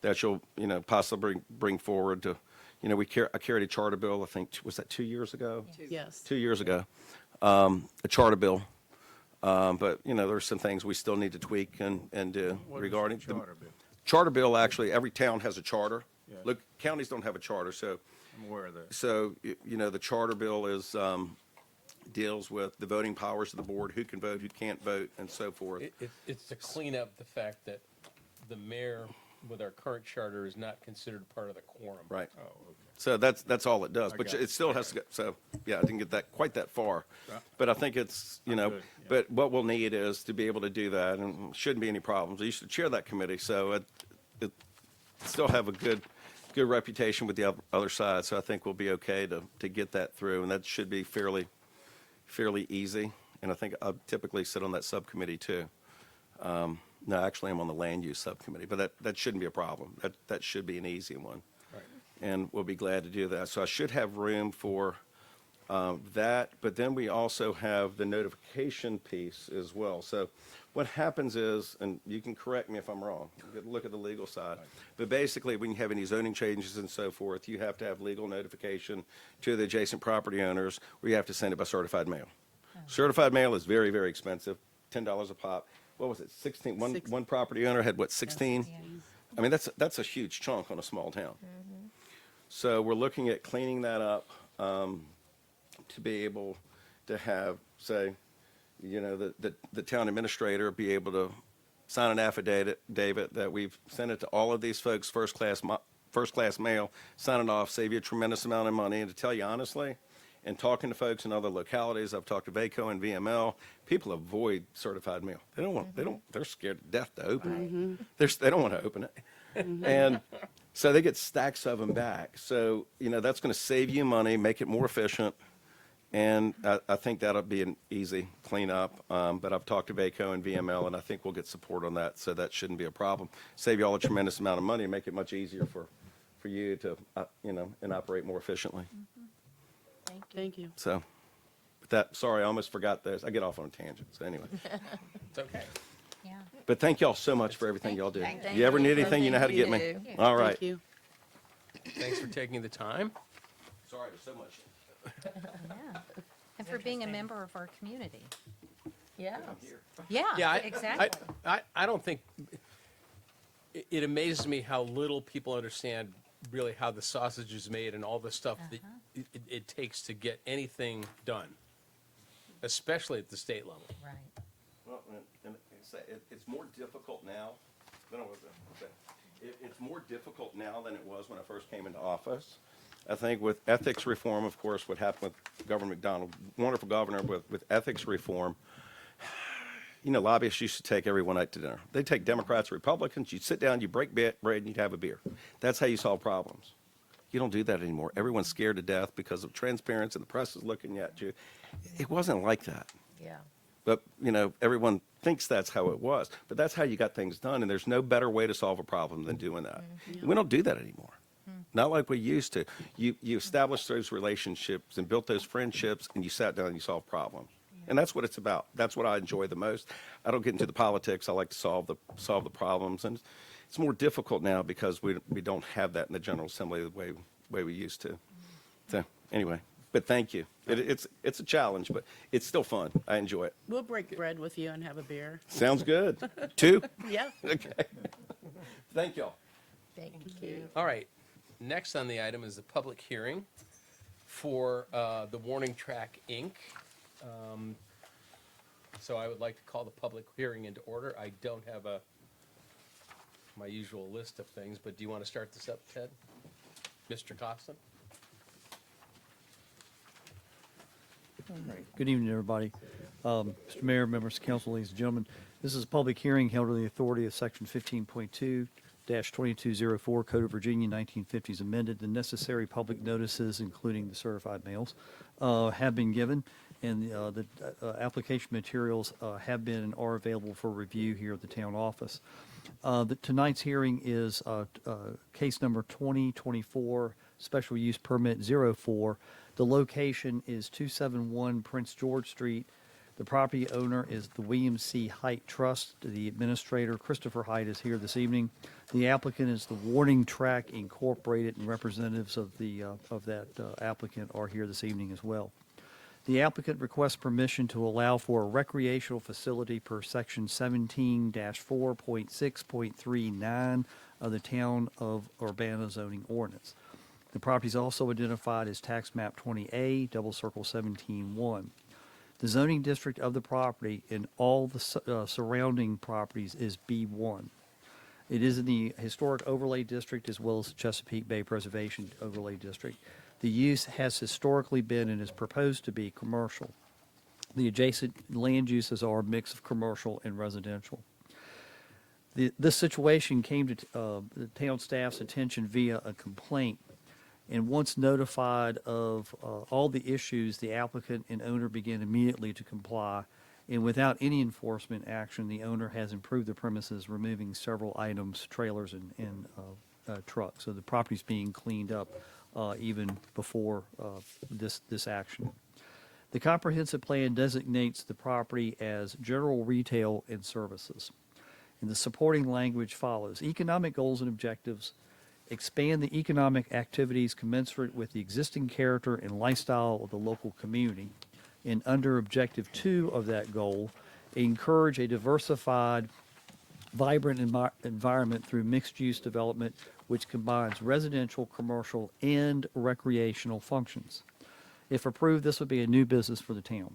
that you'll, you know, possibly bring forward to, you know, I carried a charter bill, I think, was that 2 years ago? Yes. 2 years ago, a charter bill. But, you know, there's some things we still need to tweak and do What is regarding the charter bill? charter bill. Actually, every town has a charter. Yeah. Look, counties don't have a charter, so I'm aware of that. So, you know, the charter bill is, deals with the voting powers of the board, who can vote, who can't vote, and so forth. It's to clean up the fact that the mayor, with our current charter, is not considered part of the quorum. Right. Oh, okay. So that's all it does, I but got it. it still has to go, so, yeah, I didn't get that, quite that far. Yeah. But I think it's, you know, good, yeah. but what we'll need is to be able to do that, and shouldn't be any problems. I used to chair that committee, so it still have a good reputation with the other side, so I think we'll be okay to get that through, and that should be fairly easy. And I think I typically sit on that subcommittee too. No, actually, I'm on the land use subcommittee, but that shouldn't be a problem. That should be an easy one. Right. And we'll be glad to do that. So I should have room for that, but then we also have the notification piece as well. So what happens is, and you can correct me if I'm wrong, you can look at the legal side, but basically, when you have any zoning changes and so forth, you have to have legal notification to the adjacent property owners, or you have to send it by certified mail. Certified mail is very, very expensive, $10 a pop. What was it, 16? One property owner had, what, 16? I mean, that's a huge chunk on a small town. So we're looking at cleaning that up to be able to have, say, you know, the town administrator be able to sign an affidavit that we've sent it to all of these folks, first class mail, sign it off, save you a tremendous amount of money. And to tell you honestly, and talking to folks in other localities, I've talked to VACO and VML, people avoid certified mail. They don't want, they're scared to death to open it. They don't want to open it. And so they get stacks of them back. So, you know, that's going to save you money, make it more efficient. And I think that'll be an easy cleanup. But I've talked to VACO and VML, and I think we'll get support on that. So that shouldn't be a problem. Save you all a tremendous amount of money and make it much easier for you to, you know, and operate more efficiently. Thank you. So, with that, sorry, I almost forgot this. I get off on a tangent, so anyway. It's okay. Yeah. But thank y'all so much for everything y'all do. Thank You ever you. need anything, you know how to get me. Thank you. All right. Thank you. Thanks for taking the time. Sorry, there's so much. Yeah. And for being a member of our community. Yeah. Yeah, exactly. I don't think, it amazes me how little people understand really how the sausage is made and all the stuff that it takes to get anything done, especially at the state level. Right. Well, and it's more difficult now than it was. It's more difficult now than it was when I first came into office. I think with ethics reform, of course, what happened with Governor McDonald, wonderful governor, with ethics reform, you know, lobbyists used to take everyone out to dinner. They take Democrats, Republicans, you'd sit down, you break bread, and you'd have a beer. That's how you solve problems. You don't do that anymore. Everyone's scared to death because of transparency, and the press is looking at you. It wasn't like that. Yeah. But, you know, everyone thinks that's how it was. But that's how you got things done, and there's no better way to solve a problem than doing that. And we don't do that anymore. Not like we used to. You established those relationships and built those friendships, and you sat down and you solved problems. And that's what it's about. That's what I enjoy the most. I don't get into the politics. I like to solve the problems. And it's more difficult now because we don't have that in the General Assembly the way we used to. So, anyway. But thank you. It's a challenge, but it's still fun. I enjoy it. We'll break bread with you and have a beer. Sounds good. 2? Yeah. Okay. Thank y'all. Thank you. All right, next on the item is the public hearing for the Warning Track, Inc. So I would like to call the public hearing into order. I don't have my usual list of things, but do you want to start this up, Ted? Mr. Costin? Good evening, everybody. Mr. Mayor, members of council, ladies and gentlemen, this is a public hearing held under the authority of Section 15.2-2204 Code of Virginia 1950s amended. The necessary public notices, including the certified mails, have been given, and the application materials have been and are available for review here at the town office. Tonight's hearing is case number 2024, Special Use Permit 04. The location is 271 Prince George Street. The property owner is the William C. Height Trust. The administrator, Christopher Height, is here this evening. The applicant is the Warning Track Incorporated, and representatives of that applicant are here this evening as well. The applicant requests permission to allow for a recreational facility per Section 17-4.6.39 of the Town of Urbanna zoning ordinance. The property is also identified as tax map 20A, double circle 17-1. The zoning district of the property and all the surrounding properties is B1. It is in the historic overlay district as well as the Chesapeake Bay Preservation Overlay District. The use has historically been and is proposed to be commercial. The adjacent land uses are a mix of commercial and residential. This situation came to the town staff's attention via a complaint, and once notified of all the issues, the applicant and owner began immediately to comply, and without any enforcement action, the owner has improved the premises, removing several items, trailers, and trucks. So the property's being cleaned up even before this action. The comprehensive plan designates the property as general retail and services. And the supporting language follows. Economic goals and objectives expand the economic activities commensurate with the existing character and lifestyle of the local community. And under Objective 2 of that goal, encourage a diversified, vibrant environment through mixed-use development which combines residential, commercial, and recreational functions. If approved, this would be a new business for the town.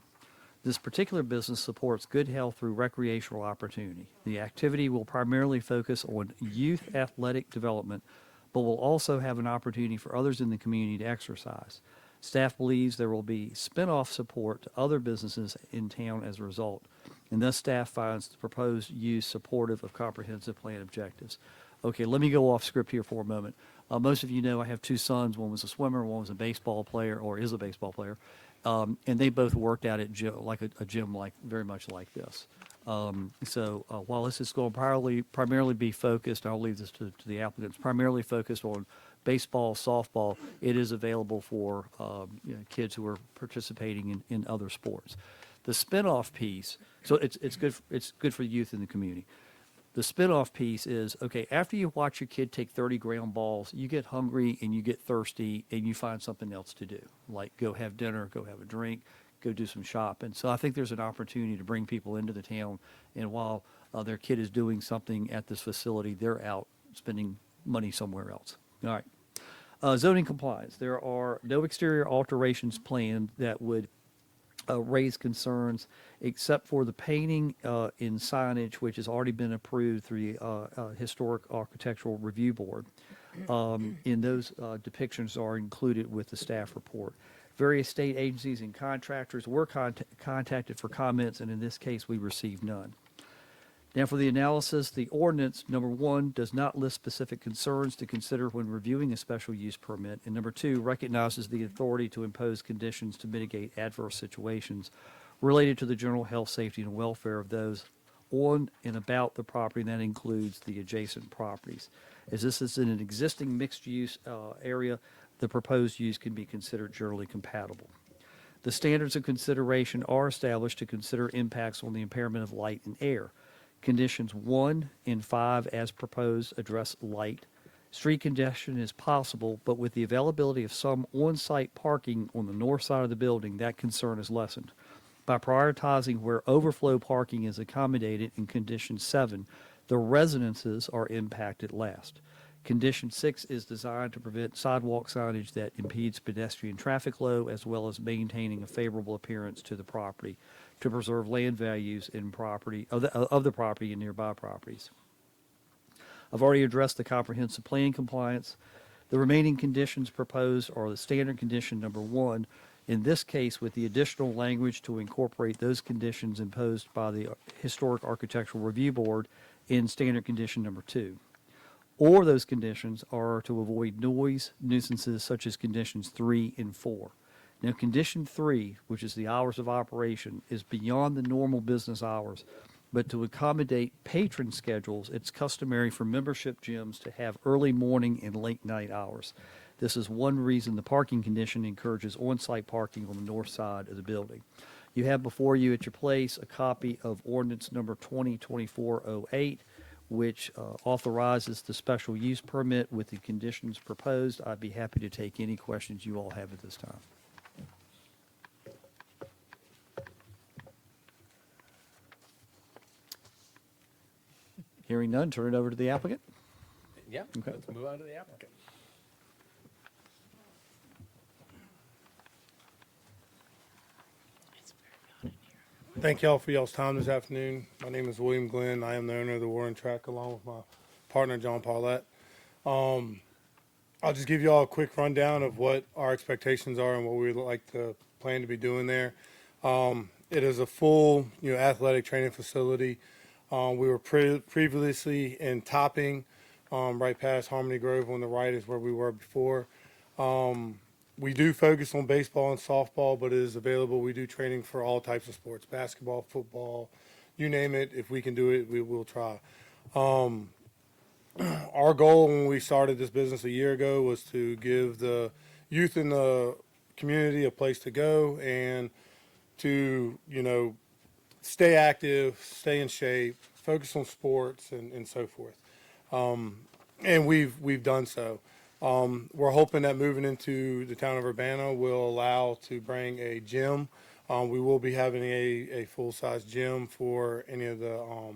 This particular business supports good health through recreational opportunity. The activity will primarily focus on youth athletic development, but will also have an opportunity for others in the community to exercise. Staff believes there will be spin-off support to other businesses in town as a result, and thus staff finds the proposed use supportive of comprehensive plan objectives. Okay, let me go off script here for a moment. Most of you know I have two sons. One was a swimmer, one was a baseball player, or is a baseball player. And they both worked out at a gym like very much like this. So while this is going to primarily be focused, I'll leave this to the applicants, primarily focused on baseball, softball, it is available for kids who are participating in other sports. The spinoff piece, so it's good for the youth in the community. The spinoff piece is, okay, after you watch your kid take 30 ground balls, you get hungry and you get thirsty and you find something else to do, like go have dinner, go have a drink, go do some shopping. So I think there's an opportunity to bring people into the town, and while their kid is doing something at this facility, they're out spending money somewhere else. All right. Zoning compliance. There are no exterior alterations planned that would raise concerns, except for the painting in signage, which has already been approved through the Historic Architectural Review Board. And those depictions are included with the staff report. Various state agencies and contractors were contacted for comments, and in this case, we received none. Now, for the analysis, the ordinance, number one, does not list specific concerns to consider when reviewing a special use permit, and number two, recognizes the authority to impose conditions to mitigate adverse situations related to the general health, safety, and welfare of those on and about the property, and that includes the adjacent properties. As this is in an existing mixed-use area, the proposed use can be considered generally compatible. The standards of consideration are established to consider impacts on the impairment of light and air. Conditions 1 and 5 as proposed address light. Street congestion is possible, but with the availability of some on-site parking on the north side of the building, that concern is lessened. By prioritizing where overflow parking is accommodated in Condition 7, the residences are impacted last. Condition 6 is designed to prevent sidewalk signage that impedes pedestrian traffic flow, as well as maintaining a favorable appearance to the property to preserve land values in property of the property and nearby properties. I've already addressed the comprehensive plan compliance. The remaining conditions proposed are the standard condition number 1, in this case with the additional language to incorporate those conditions imposed by the Historic Architectural Review Board in standard condition number 2. Or those conditions are to avoid noise nuisances such as conditions 3 and 4. Now, condition 3, which is the hours of operation, is beyond the normal business hours, but to accommodate patron schedules, it's customary for membership gyms to have early morning and late night hours. This is one reason the parking condition encourages on-site parking on the north side of the building. You have before you at your place a copy of ordinance number 2024-08, which authorizes the special use permit with the conditions proposed. I'd be happy to take any questions you all have at this time. Hearing none, turn it over to the applicant. Yeah, Okay. let's move on to the applicant. Thank y'all for y'all's time this afternoon. My name is William Glenn. I am the owner of the Warren Track along with my partner, John Paulette. I'll just give y'all a quick rundown of what our expectations are and what we would like to plan to be doing there. It is a full, athletic training facility. We were previously in Topping, right past Harmony Grove on the right is where we were before. We do focus on baseball and softball, but it is available. We do training for all types of sports, basketball, football, you name it. If we can do it, we will try. Our goal when we started this business a year ago was to give the youth in the community a place to go and to, stay active, stay in shape, focus on sports and so forth. And we've done so. We're hoping that moving into the town of Urbanna will allow to bring a gym. We will be having a full-size gym for any of the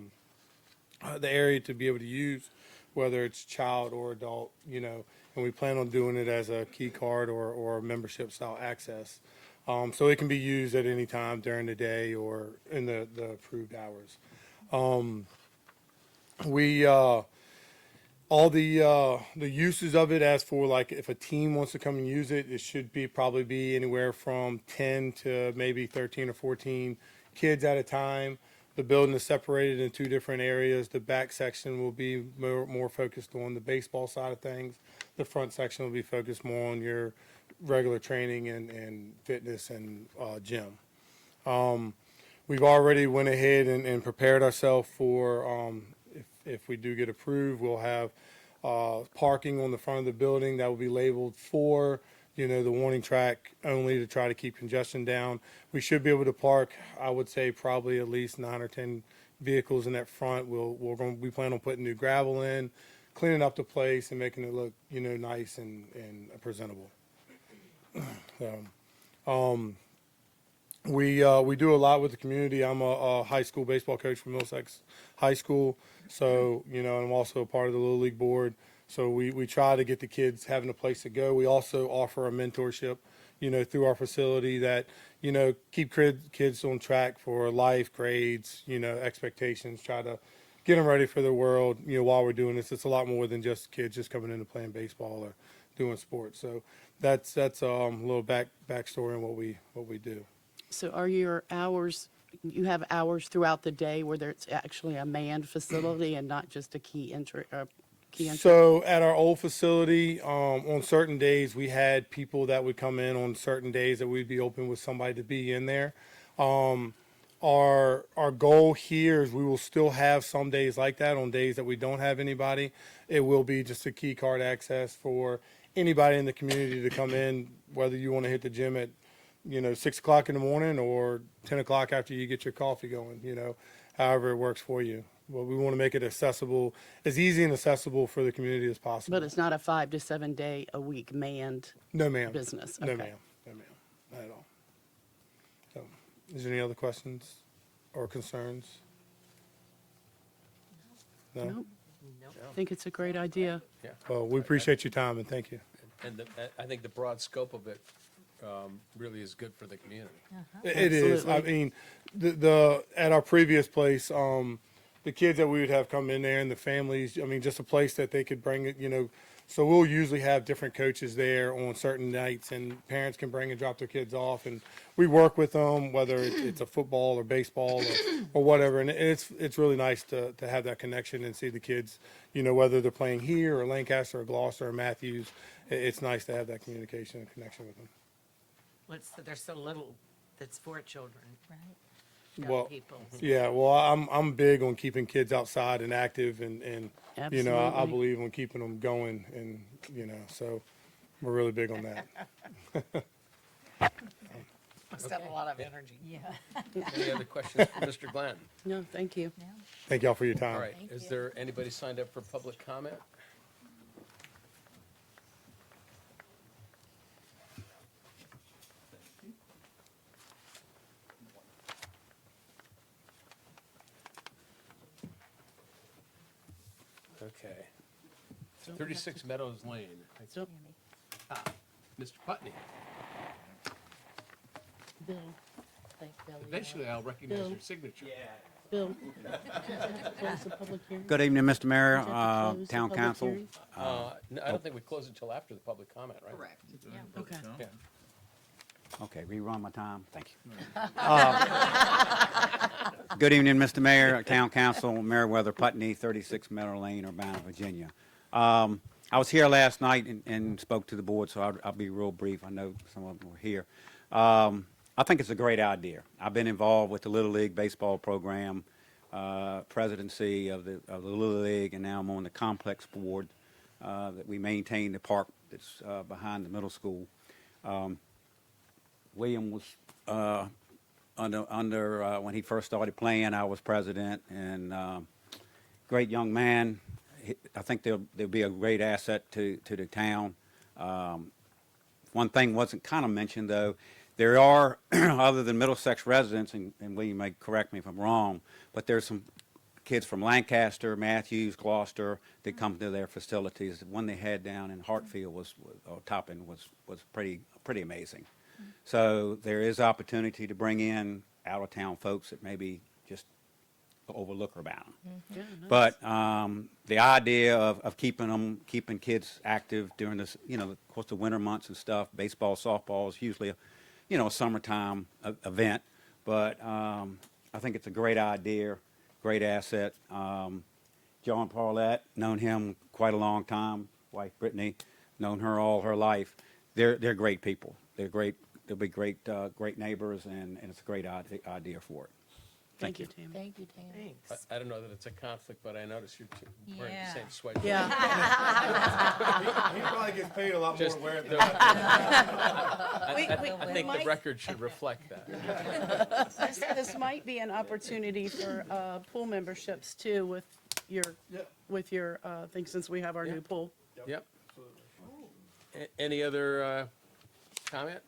area to be able to use, whether it's child or adult, and we plan on doing it as a key card or membership style access. So it can be used at any time during the day or in the approved hours. All the uses of it, as for like if a team wants to come and use it, it should probably be anywhere from 10 to maybe 13 or 14 kids at a time. The building is separated in two different areas. The back section will be more focused on the baseball side of things. The front section will be focused more on your regular training and fitness and gym. We've already went ahead and prepared ourselves for if we do get approved, we'll have parking on the front of the building that will be labeled for the warning track only to try to keep congestion down. We should be able to park, I would say, probably at least 9 or 10 vehicles in that front. We plan on putting new gravel in, cleaning up the place, and making it look nice and presentable. So, we do a lot with the community. I'm a high school baseball coach for Middlesex High School, so I'm also a part of the Little League board. So we try to get the kids having a place to go. We also offer a mentorship, through our facility that keep kids on track for life, grades, expectations. Try to get them ready for the world. While we're doing this, it's a lot more than just kids just coming in and playing baseball or doing sports. So that's a little backstory on what we do. So are your hours, you have hours throughout the day where it's actually a manned facility and not just a key entry? So at our old facility, on certain days, we had people that would come in on certain days that we'd be open with somebody to be in there. Our goal here is we will still have some days like that. On days that we don't have anybody, it will be just a key card access for anybody in the community to come in, whether you want to hit the gym at 6 o'clock in the morning or 10 o'clock after you get your coffee going, however it works for you. Well, we want to make it accessible, as easy and accessible for the community as possible. But it's not a 5 to 7 day a week manned No, ma'am. business? No, Okay. ma'am. No, ma'am. Not at all. So, is there any other questions or concerns? No? Nope. I think it's a great idea. Yeah. Well, we appreciate your time and thank you. And I think the broad scope of it really is good for the community. It is. I Absolutely. mean, the at our previous place, the kids that we would have come in there and the families, I mean, just a place that they could bring it, so we'll usually have different coaches there on certain nights and parents can bring and drop their kids off and we work with them, whether it's a football or baseball or whatever. And it's really nice to have that connection and see the kids, whether they're playing here or Lancaster or Gloucester or Matthews. It's nice to have that communication and connection with them. There's so little that's for children, Right. young Well, people. yeah, well, I'm big on keeping kids outside and active, and I Absolutely. believe in keeping them going, and so we're really big on that. Must have a lot of energy. Yeah. Any other questions for Mr. Glenn? No, thank you. Thank y'all for your time. All right, is there anybody signed up for public comment? Okay. 36 Meadows Lane. So, Mr. Putney. Bill, thank Billy. Eventually, I'll recognize Bill. your signature. Bill. Close the public hearing? Good evening, Mr. Mayor, Would you have to close the Town public Council. hearing? No, I don't think we close until after the public comment, right? Correct. Okay. Yeah. Okay, rerun my time. Thank you. Good evening, Mr. Mayor, Town Council, Meriwether Putney, 36 Meadow Lane, Urbana, Virginia. I was here last night and spoke to the board, so I'll be real brief. I know some of them were here. I think it's a great idea. I've been involved with the Little League baseball program, presidency of the Little League, and now I'm on the complex board that we maintain the park that's behind the middle school. William was under when he first started playing. I was president, and great young man. I think they'll be a great asset to the town. One thing wasn't kind of mentioned though. There are other than Middlesex residents, and William may correct me if I'm wrong, but there's some kids from Lancaster, Matthews, Gloucester that come to their facilities. The one they had down in Hartfield or Toppin was pretty amazing. So there is opportunity to bring in out-of-town folks that maybe just overlook Urbana. Yeah, nice. But the idea of keeping kids active during this, of course, the winter months and stuff, baseball, softball is usually a summertime event. But I think it's a great idea, great asset. John Paulette, known him quite a long time. Wife Brittany, known her all her life. They're great people. They're great. They'll be great neighbors, and it's a great idea for it. Thank you, Tammy. Thank you, Tam. I don't know that it's a conflict, but I noticed you're wearing Yeah. the same sweatshirt. Yeah. He probably gets paid a lot more Just to wear it the- than I think the record should reflect that. This might be an opportunity for pool memberships too with your thing, since we have our new pool. Yep. Any other comment?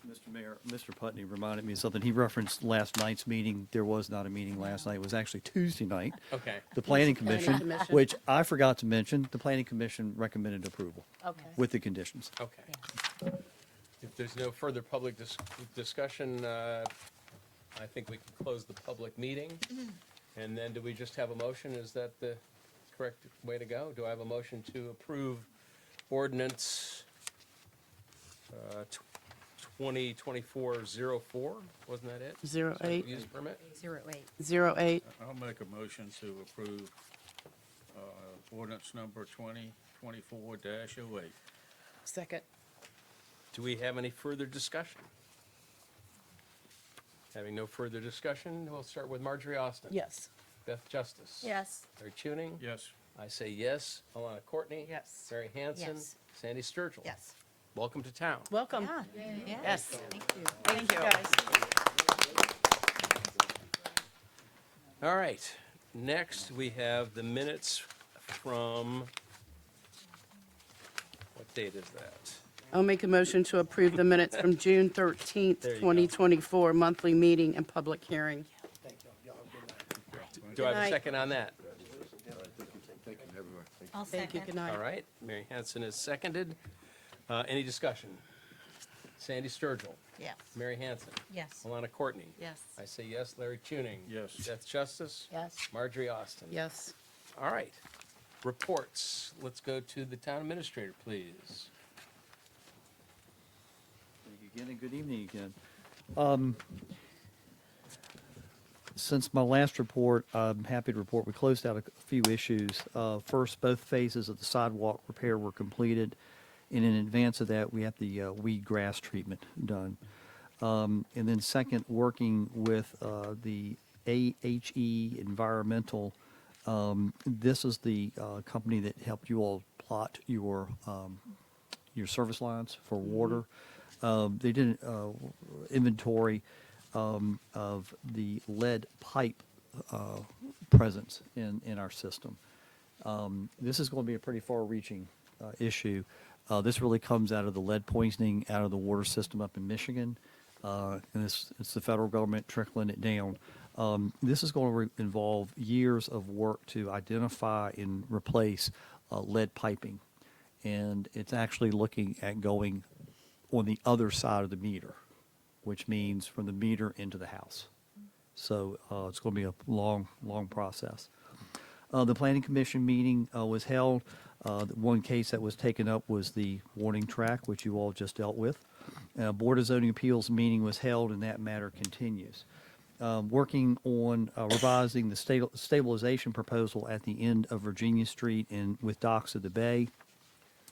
Mr. Mayor, Mr. Putney reminded me of something. He referenced last night's meeting. There was not a meeting last night. It was actually Tuesday night. Okay. The Planning Planning Commission, Commission. which I forgot to mention, the Planning Commission recommended approval Okay. with the conditions. Okay. If there's no further public discussion, I think we can close the public meeting. And then do we just have a motion? Is that the correct way to go? Do I have a motion to approve ordinance 2024-04? Wasn't that it? 08. Use permit? 08. 08. I'll make a motion to approve ordinance number 2024-08. Second. Do we have any further discussion? Having no further discussion, we'll start with Marjorie Austin. Yes. Beth Justice. Yes. Larry Tuning. Yes. I say yes. Alana Courtney. Yes. Mary Hanson. Yes. Sandy Sturgill. Yes. Welcome to town. Welcome. Yeah. Yes. Thank you. Thank you, guys. All right. Next, we have the minutes from, what date is that? I'll make a motion to approve the minutes from June 13th, There you go. 2024, monthly meeting and public hearing. Do I have night. a second on that? I'll Thank you. second. Good night. All right. Mary Hanson is seconded. Any discussion? Sandy Sturgill. Yes. Mary Hanson. Yes. Alana Courtney. Yes. I say yes. Larry Tuning. Yes. Beth Justice. Yes. Marjorie Austin. Yes. All right. Reports. Let's go to the town administrator, please. Thank you again, and good evening again. Since my last report, I'm happy to report we closed out a few issues. First, both phases of the sidewalk repair were completed, and in advance of that, we have the weed grass treatment done. And then second, working with the AHE Environmental, this is the company that helped you all plot your service lines for water. They did an inventory of the lead pipe presence in our system. This is going to be a pretty far-reaching issue. This really comes out of the lead poisoning out of the water system up in Michigan, and it's the federal government trickling it down. This is going to involve years of work to identify and replace lead piping, and it's actually looking at going on the other side of the meter, which means from the meter into the house. So it's going to be a long, long process. The Planning Commission meeting was held. The one case that was taken up was the warning track, which you all just dealt with. Board of Zoning Appeals meeting was held, and that matter continues. Working on revising the stabilization proposal at the end of Virginia Street and with docks of the bay.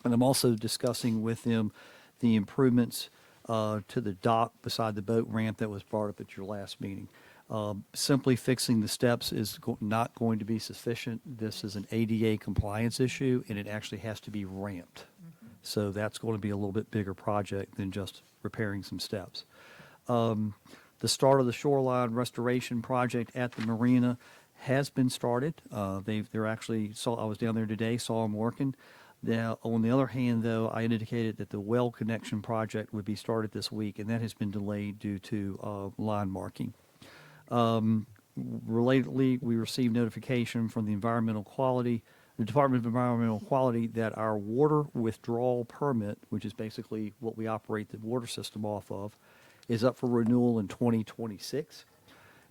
And I'm also discussing with them the improvements to the dock beside the boat ramp that was brought up at your last meeting. Simply fixing the steps is not going to be sufficient. This is an ADA compliance issue, and it actually has to be ramped. So that's going to be a little bit bigger project than just repairing some steps. The start of the shoreline restoration project at the marina has been started. They're actually, I was down there today, saw them working. Now, on the other hand, though, I indicated that the well connection project would be started this week, and that has been delayed due to line marking. Relatedly, we received notification from the the Department of Environmental Quality, that our water withdrawal permit, which is basically what we operate the water system off of, is up for renewal in 2026.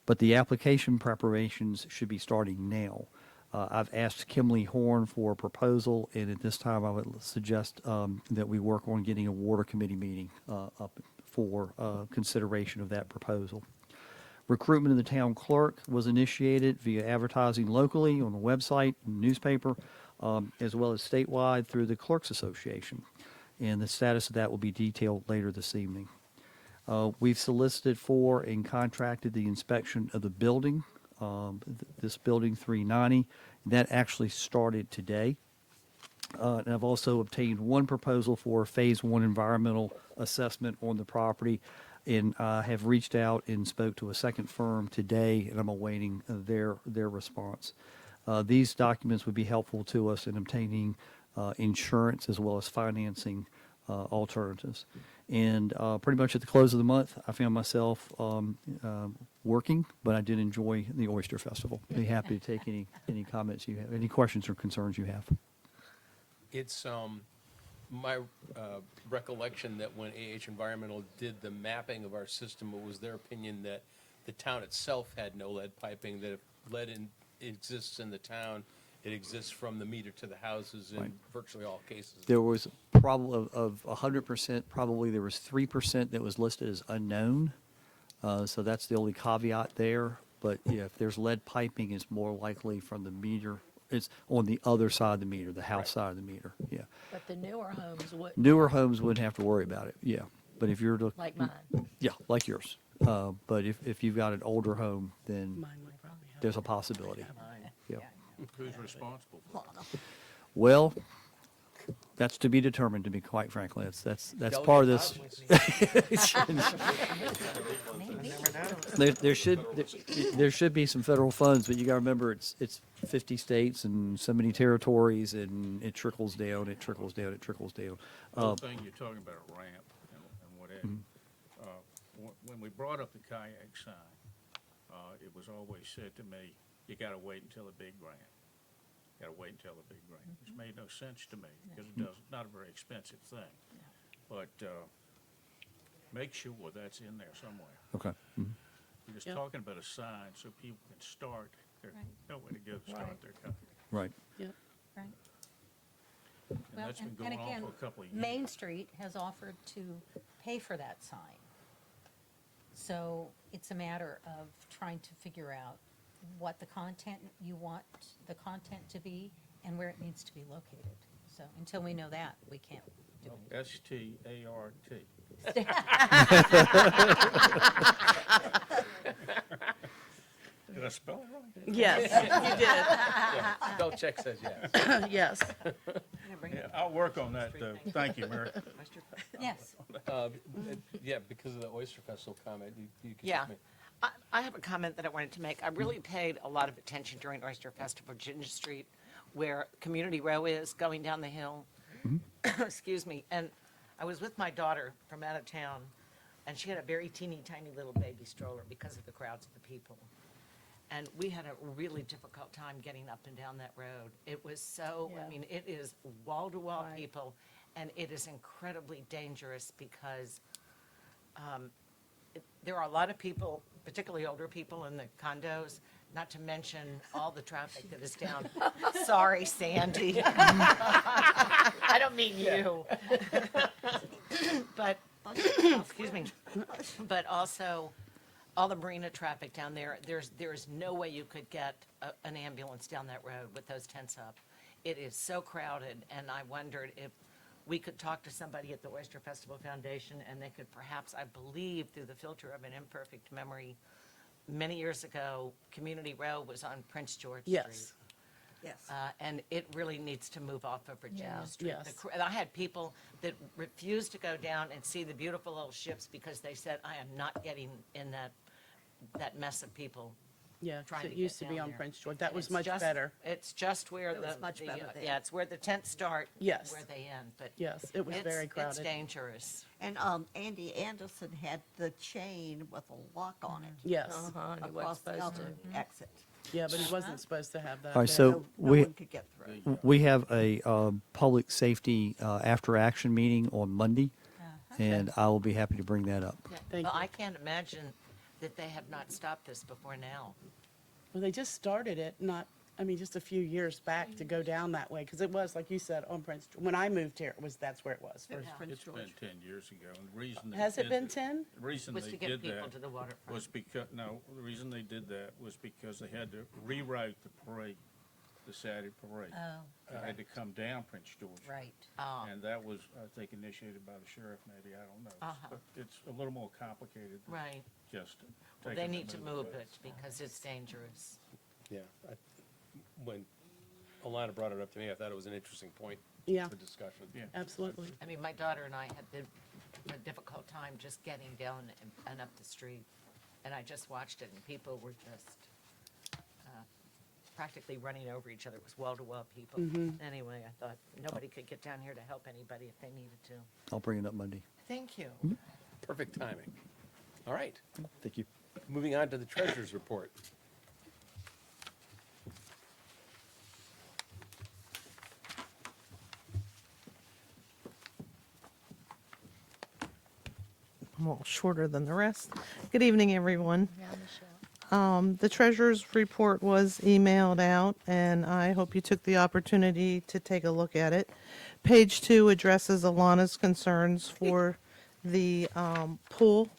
But the application preparations should be starting now. I've asked Kimley Horn for a proposal, and at this time I would suggest that we work on getting a water committee meeting up for consideration of that proposal. Recruitment of the town clerk was initiated via advertising locally on the website, newspaper, as well as statewide through the Clerks Association. And the status of that will be detailed later this evening. We've solicited for and contracted the inspection of the building, this building 390. That actually started today. And I've also obtained one proposal for phase 1 environmental assessment on the property, and have reached out and spoke to a second firm today, and I'm awaiting their response. These documents would be helpful to us in obtaining insurance as well as financing alternatives. And pretty much at the close of the month, I found myself working, but I did enjoy the Oyster Festival. Be happy to take any comments you have, any questions or concerns you have. It's my recollection that when AH Environmental did the mapping of our system, it was their opinion that the town itself had no lead piping, that if exists in the town, it exists from the meter to the houses in virtually all cases. There was probably of 100%, probably there was 3% that was listed as unknown. So that's the only caveat there. But yeah, if there's lead piping, it's more likely from the meter. It's on the other side of the meter, the house side of the meter. Yeah. But the newer homes would, Newer homes wouldn't have to worry about it. Yeah. But if you're like mine. yeah, like yours. But if you've got an older home, then Mine would probably have. there's a possibility. Yeah. Who's responsible for it? Well, that's to be determined, to be quite frankly. That's part of this. There should be some federal funds, but you got to remember it's 50 states and so many territories, and it trickles down, it trickles down, it trickles down. The whole thing you're talking about, a ramp and what have you. When we brought up the kayak sign, it was always said to me, you got to wait until a big ramp. Got to wait until a big ramp, which made no sense to me because it does not a very expensive thing. But make sure that's in there somewhere. Okay. We're just Yep. talking about a sign so people can start. There's no way to go to start their kayak. Right. Yeah. Right. And Well, that's been and going on again, for a couple of years. Main Street has offered to pay for that sign. So it's a matter of trying to figure out what the content you want the content to be and where it needs to be located. So until we know that, we can't do it. START. Did I spell it right? Yes, Yeah, spell check says yes. you did. Yes. Yeah, I'll work on that, though. Thank you, Mary. Yes. Yeah, because of the Oyster Festival comment, you can Yeah. me. I have a comment that I wanted to make. I really paid a lot of attention during Oyster Festival, Virginia Street, where Community Row is going down the hill. Excuse me. And I was with my daughter from out of town, and she had a very teeny tiny little baby stroller because of the crowds of the people. And we had a really difficult time getting up and down that road. It was so, I mean, it is wall-to-wall people, and it is incredibly dangerous because there are a lot of people, particularly older people in the condos, not to mention all the traffic that is down. Sorry, Sandy. I don't mean you. But, excuse me, but also all the marina traffic down there, there's no way you could get an ambulance down that road with those tents up. It is so crowded, and I wondered if we could talk to somebody at the Oyster Festival Foundation, and they could perhaps, I believe, through the filter of an imperfect memory, many years ago, Community Row was on Prince George Street. Yes. Yes. And it really needs to move off of Virginia Street. Yes. And I had people that refused to go down and see the beautiful little ships because they said, I am not getting in that mess of people. Yeah, 'cause trying to it used to get be down on there. Prince George. That And was it's much just- better. It's just where It was much better there. yeah, it's where the tents start. Yes. Where they end, but. Yes, it was very It's crowded. dangerous. And Andy Anderson had the chain with a lock on it Yes. across the other exit. Yeah, but he wasn't supposed to have that. All right, there. so No we, one could get through. we have a public safety after-action meeting on Monday, and I will be happy to bring that up. Thank Well, you. I can't imagine that they have not stopped this before now. Well, they just started it, just a few years back to go down that way, because it was, like you said, on Prince, when I moved here, that's where it was first. Prince It's George. been 10 years ago, and the reason they Has it did been that- 10? The reason Was they to get did people that to the waterfront. was because, no, the reason they did that was because they had to reroute the parade, the Saturday parade. Oh, They had to come down Prince George. right. And that was, I think, initiated by the sheriff, maybe, I don't know. Uh-huh. But it's a little more complicated than Right. just Well, taking they the need to move but- it because it's dangerous. Yeah. When Alana brought it up to me, I thought it was an interesting point Yeah, for discussion. Yeah. absolutely. I mean, my daughter and I had a difficult time just getting down and up the street. And I just watched it, and people were just practically running over each other. It was wall-to-wall people. Anyway, I thought nobody could get down here to help anybody if they needed to. I'll bring it up Monday. Thank you. Perfect timing. All right. Thank you. Moving on to the treasurer's report. I'm a little shorter than the rest. Good evening, everyone. The treasurer's report was emailed out, and I hope you took the opportunity to take a look at it. Page 2 addresses Alana's concerns for the pool.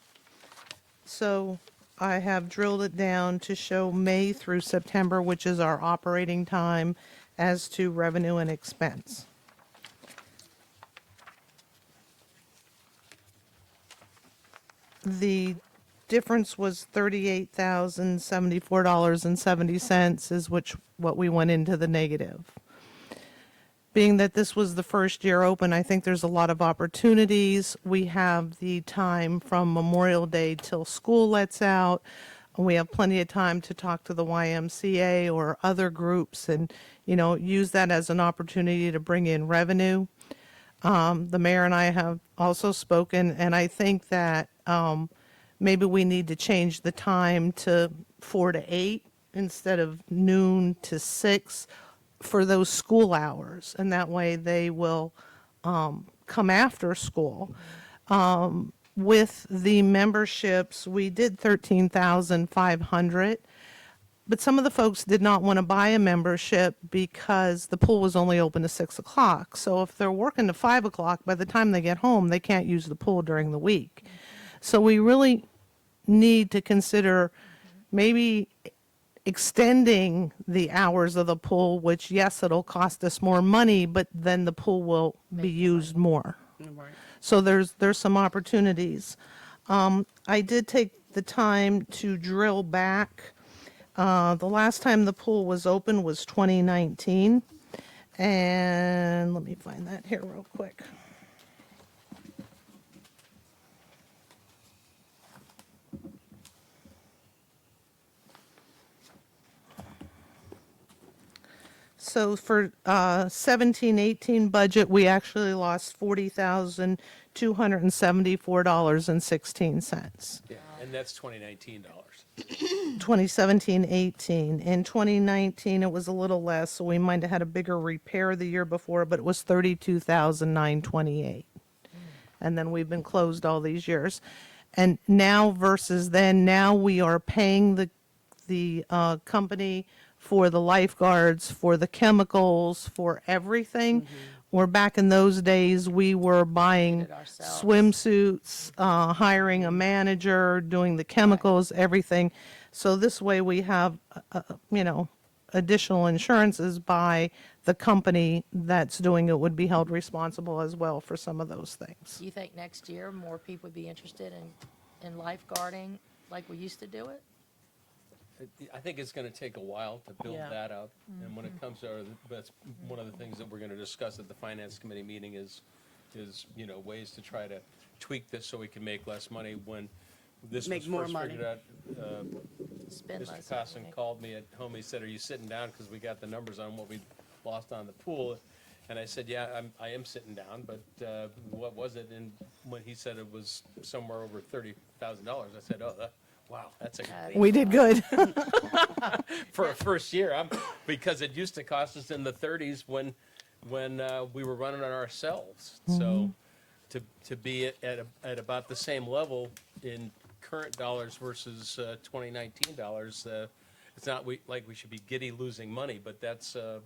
So I have drilled it down to show May through September, which is our operating time, as to revenue and expense. The difference was $38,074.70 is what we went into the negative. Being that this was the first year open, I think there's a lot of opportunities. We have the time from Memorial Day till school lets out. We have plenty of time to talk to the YMCA or other groups and, use that as an opportunity to bring in revenue. The mayor and I have also spoken, and I think that maybe we need to change the time to 4 to 8 instead of noon to 6 for those school hours, and that way they will come after school. With the memberships, we did 13,500. But some of the folks did not want to buy a membership because the pool was only open to 6 o'clock. So if they're working to 5 o'clock, by the time they get home, they can't use the pool during the week. So we really need to consider maybe extending the hours of the pool, which, yes, it'll cost us more money, but then the pool will be used more. Right. So there's some opportunities. I did take the time to drill back. The last time the pool was open was 2019. And let me find that here real quick. So for 17-18 budget, we actually lost $40,274.16. And that's 2019 dollars. 2017-18. In 2019, it was a little less, so we might have had a bigger repair the year before, but it was 32,928. And then we've been closed all these years. And now versus then, now we are paying the company for the lifeguards, for the chemicals, for everything. Where back in those days, we were buying it ourselves. swimsuits, hiring a manager, doing the chemicals, everything. So this way we have, additional insurances by the company that's doing it would be held responsible as well for some of those things. Do you think next year more people would be interested in lifeguarding like we used to do it? I think it's going to take a while to build Yeah. that out. And when it comes to, that's one of the things that we're going to discuss at the finance committee meeting is, ways to try to tweak this so we can make less money. When this Make was more first money. figured out, Spend Mr. less Costin money. called me at home. He said, "Are you sitting down?" Because we got the numbers on what we lost on the pool. And I said, "Yeah, I am sitting down, but what was it?" And when he said it was somewhere over $30,000, I said, "Oh, wow, that's a We did good. for a first year." Because it used to cost us in the 30s when we were running it ourselves. So to be at about the same level in current dollars versus 2019 dollars, it's not like we should be giddy losing money, but that's a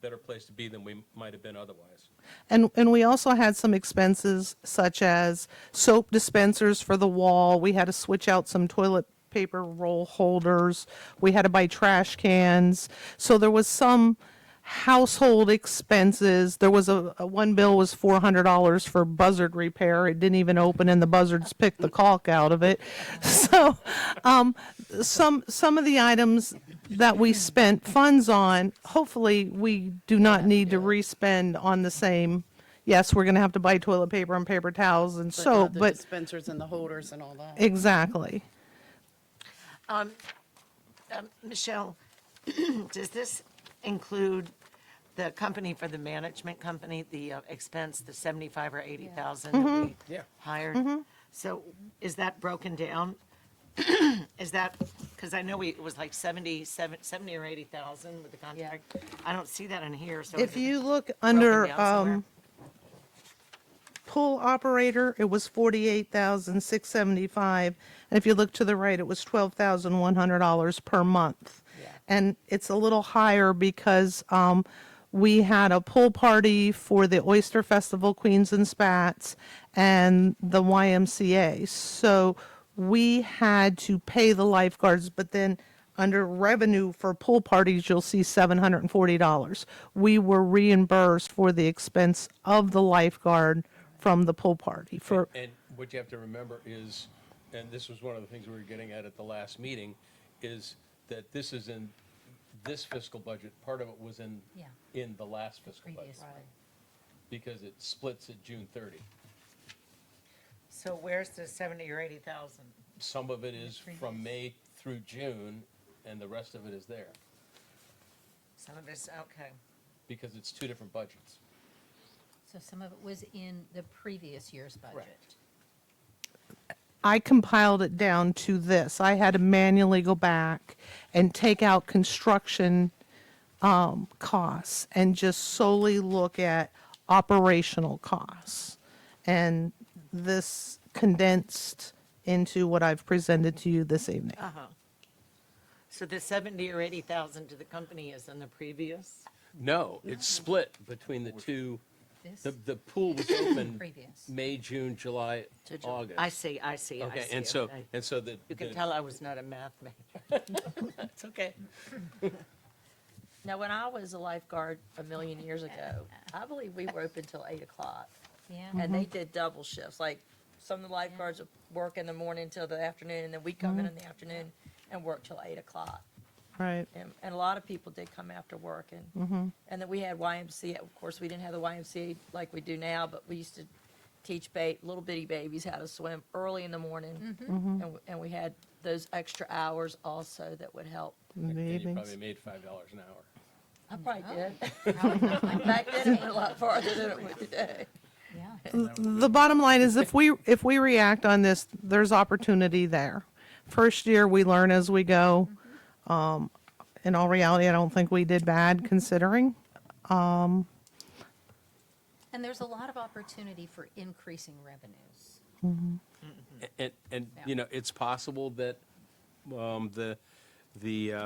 better place to be than we might have been otherwise. And we also had some expenses such as soap dispensers for the wall. We had to switch out some toilet paper roll holders. We had to buy trash cans. So there was some household expenses. There was a one bill was $400 for buzzard repair. It didn't even open and the buzzards picked the caulk out of it. So some of the items that we spent funds on, hopefully we do not need to respend on the same. Yes, we're going to have to buy toilet paper and paper towels and soap, the but dispensers and the holders and all that. exactly. Michelle, does this include the company for the management company, the expense, the 75 or 80,000 that we Yeah. hired? So is that broken down? Is that, because I know it was like 70 or 80,000 with the contract. I don't see that in here, so. If is it you look broken under down somewhere? pool operator, it was $48,675, and if you look to the right, it was $12,100 per month. Yeah. And it's a little higher because we had a pool party for the Oyster Festival, Queens and Spats, and the YMCA. So we had to pay the lifeguards, but then under revenue for pool parties, you'll see $740. We were reimbursed for the expense of the lifeguard from the pool party for, And what you have to remember is, and this was one of the things we were getting at the last meeting, is that this is in this fiscal budget. Part of it was in the last fiscal budget. Previous one. Because it splits at June 30. So where's the 70 or 80,000? Some of it is from May through June, and the rest of it is there, Some of it's, okay. because it's two different budgets. So some of it was in the previous year's budget. I compiled it down to this. I had to manually go back and take out construction costs and just solely look at operational costs. And this condensed into what I've presented to you this evening. So the 70 or 80,000 to the company is in the previous? No, it's split between the two. This, The pool was open previous. May, June, July, August. I see. Okay, and so, You can tell I was not a math major. It's okay. Now, when I was a lifeguard a million years ago, I believe we were open till 8 o'clock. Yeah. And they did double shifts, like some of the lifeguards would work in the morning till the afternoon, and then we'd come in the afternoon and work till 8 o'clock. Right. And a lot of people did come after work, and then we had YMCA. Of course, we didn't have the YMCA like we do now, but we used to teach little bitty babies how to swim early in the morning, and we had those extra hours also that would help. And you Meetings. probably made $5 an hour. I probably did. Back then, it went a lot farther than it would today. Yeah. The bottom line is if we react on this, there's opportunity there. First year, we learn as we go. In all reality, I don't think we did bad considering. And there's a lot of opportunity for increasing revenues. And you know, it's possible that the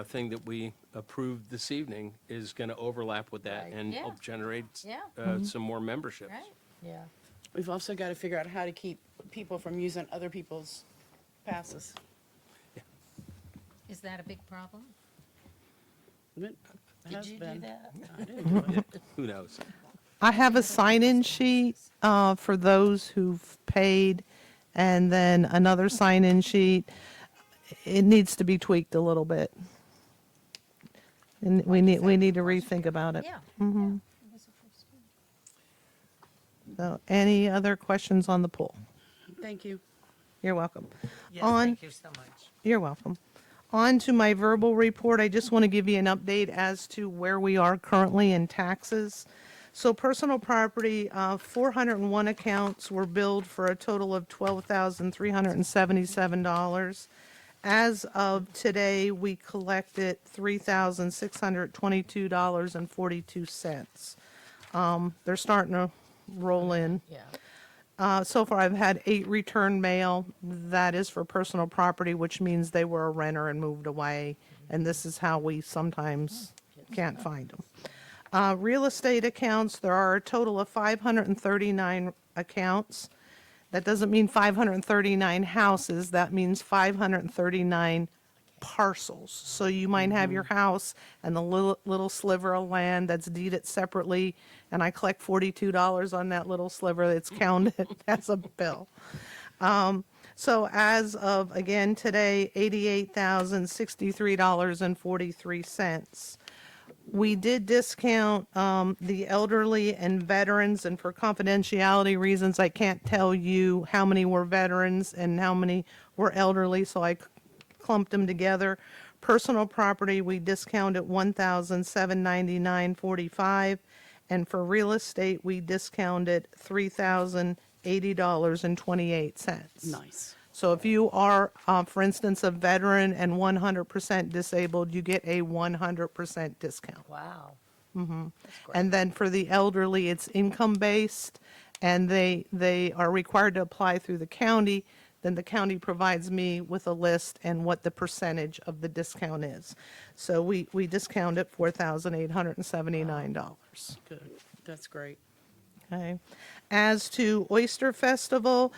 thing that we approved this evening is going to overlap with that Right. and Yeah. help generate Yeah. some more memberships. Right? Yeah. We've also got to figure out how to keep people from using other people's passes. Is that a big problem? It Did has you do been. that? I didn't do it. Who knows? I have a sign-in sheet for those who've paid, and then another sign-in sheet. It needs to be tweaked a little bit. And we need to rethink about it. Yeah. Mhm. So, any other questions on the pool? Thank you. You're welcome. Yes, On- thank you so much. You're welcome. On to my verbal report, I just want to give you an update as to where we are currently in taxes. So personal property, 401 accounts were billed for a total of $12,377. As of today, we collected $3,622.42. They're starting to roll in. Yeah. So far, I've had 8 return mail. That is for personal property, which means they were a renter and moved away. And this is how we sometimes can't find them. Real estate accounts, there are a total of 539 accounts. That doesn't mean 539 houses. That means 539 parcels. So you might have your house and the little sliver of land that's deeded separately, and I collect $42 on that little sliver that's counted as a bill. So as of, again, today, $88,063.43. We did discount the elderly and veterans, and for confidentiality reasons, I can't tell you how many were veterans and how many were elderly, so I clumped them together. Personal property, we discounted $1,799.45, and for real estate, we discounted $3,080.28. Nice. So if you are, for instance, a veteran and 100% disabled, you get a 100% discount. Wow. And then for the elderly, it's income-based, and they are required to apply through the county. Then the county provides me with a list and what the percentage of the discount is. So we discount it $4,879. Good. That's great. Okay. As to Oyster Festival,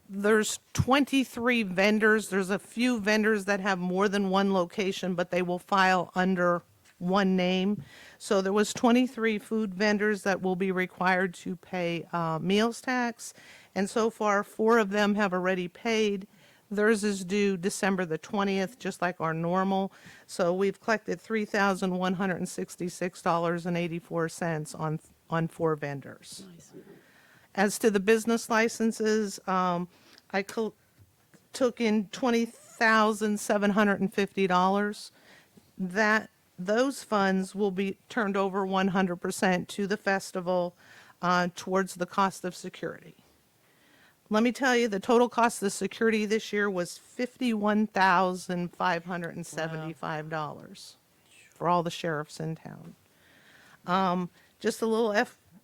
there's 23 vendors. There's a few vendors that have more than one location, but they will file under one name. So there was 23 food vendors that will be required to pay meals tax, and so far 4 of them have already paid. Theirs is due December the 20th, just like our normal. So we've collected $3,166.84 on 4 vendors. Nice. As to the business licenses, I took in $20,750. Those funds will be turned over 100% to the festival towards the cost of security. Let me tell you, the total cost of security this year was $51,575 for all the sheriffs in town. Just a little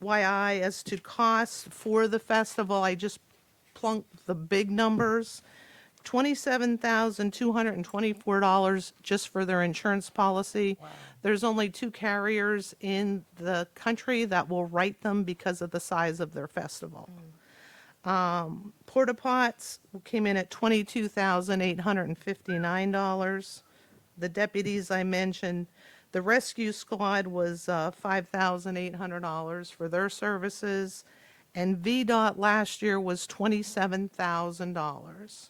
FYI as to costs for the festival, I just plunked the big numbers. $27,224 just for their insurance policy. Wow. There's only 2 carriers in the country that will write them because of the size of their festival. Porta pots came in at $22,859. The deputies I mentioned, the rescue squad was $5,800 for their services, and VDOT last year was $27,000.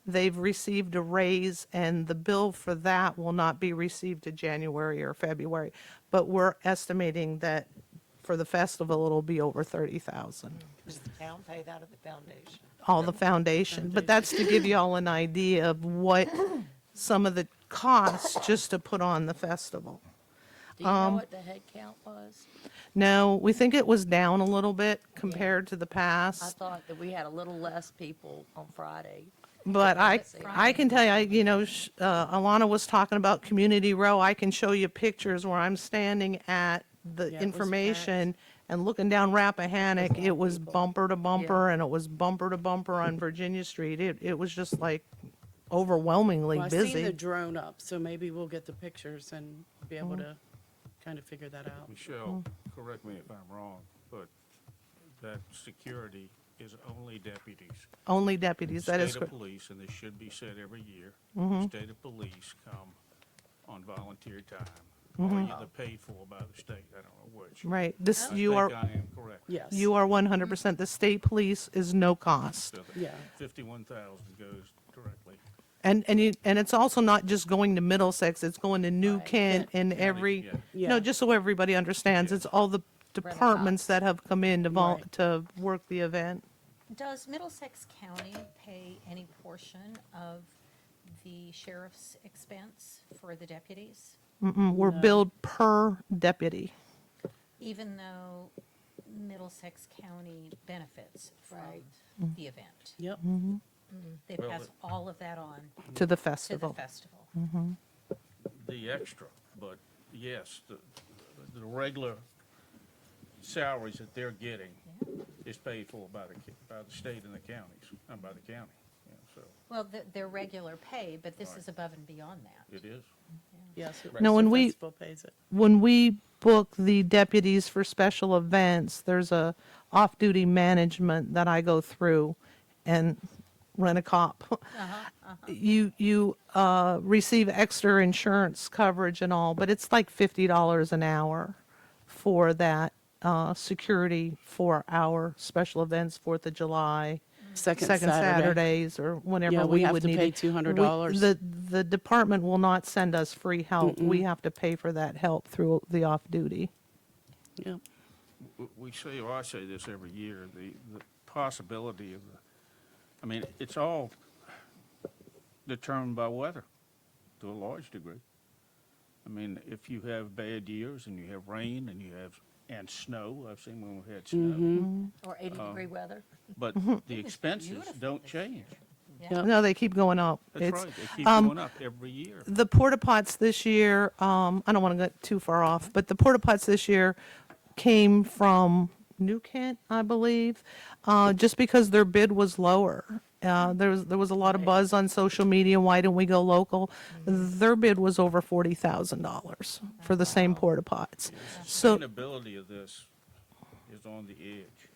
They've received a raise, and the bill for that will not be received to January or February, but we're estimating that for the festival, it'll be over 30,000. Does the town pay that or the foundation? All the foundation, but that's to give you all an idea of what some of the costs just to put on the festival. Do you know what the head count was? No, we think it was down a little bit compared to the I past. thought that we had a little less people on Friday. But Let's see. I can tell you, Alana was talking about Community Row. I can show you pictures where I'm standing at the Yeah, it was information and looking down Rappahannock. It was bumper to bumper and it was bumper to bumper on Virginia Street. It was just like overwhelmingly Well, I've seen the busy. drone up, so maybe we'll get the pictures and be able to kind of figure that out. Michelle, correct me if I'm wrong, but that security is only deputies. Only deputies, that is State correct. of police, and this should be said every year, state of police come on volunteer time. Or either paid for by the state, I don't know which. Right, this, I you think are, I am correct. Yes. you are 100%. The state police is no cost. So Yeah. 51,000 goes directly. And it's also not just going to Middlesex, it's going to New Right. Kent and County, every, yeah. no, Yeah. just so everybody understands, it's all the departments Rent-a-cops. that have come in Right. to work the event. Does Middlesex County pay any portion of the sheriff's expense for the deputies? We're billed per deputy. Even though Middlesex County benefits from Right. the event? Yep. They Well, pass all of that on To the to the festival. festival. The extra, but yes, the regular salaries that they're getting is paid for by the state and the counties, and by the county, yeah, so Well, their regular pay, but this is above and beyond that. it is. Yes. No, when the we- festival pays it. When we book the deputies for special events, there's a off-duty management that I go through and rent a cop. You receive extra insurance coverage and all, but it's like $50 an hour for that security for our special events, 4th of July, Second second Saturday. Saturdays, or whenever Yeah, we we have would to need pay it. $200. The department will not send us free help. We have to pay for that help through the off-duty. Yep. We say, or I say this every year, the possibility of I mean, it's all determined by weather to a large degree. I mean, if you have bad years and you have rain and snow, I've seen when we had snow, Or 80-degree weather? but the expenses don't change. Yep. No, they keep going up. That's It's- right, they keep going up every year. The porta pots this year, I don't want to get too far off, but the porta pots this year came from New Kent, I believe, just because their bid was lower. There was a lot of buzz on social media. Why didn't we go local? Their bid was over $40,000 for the same porta pots. So Sustainability of this is on the edge.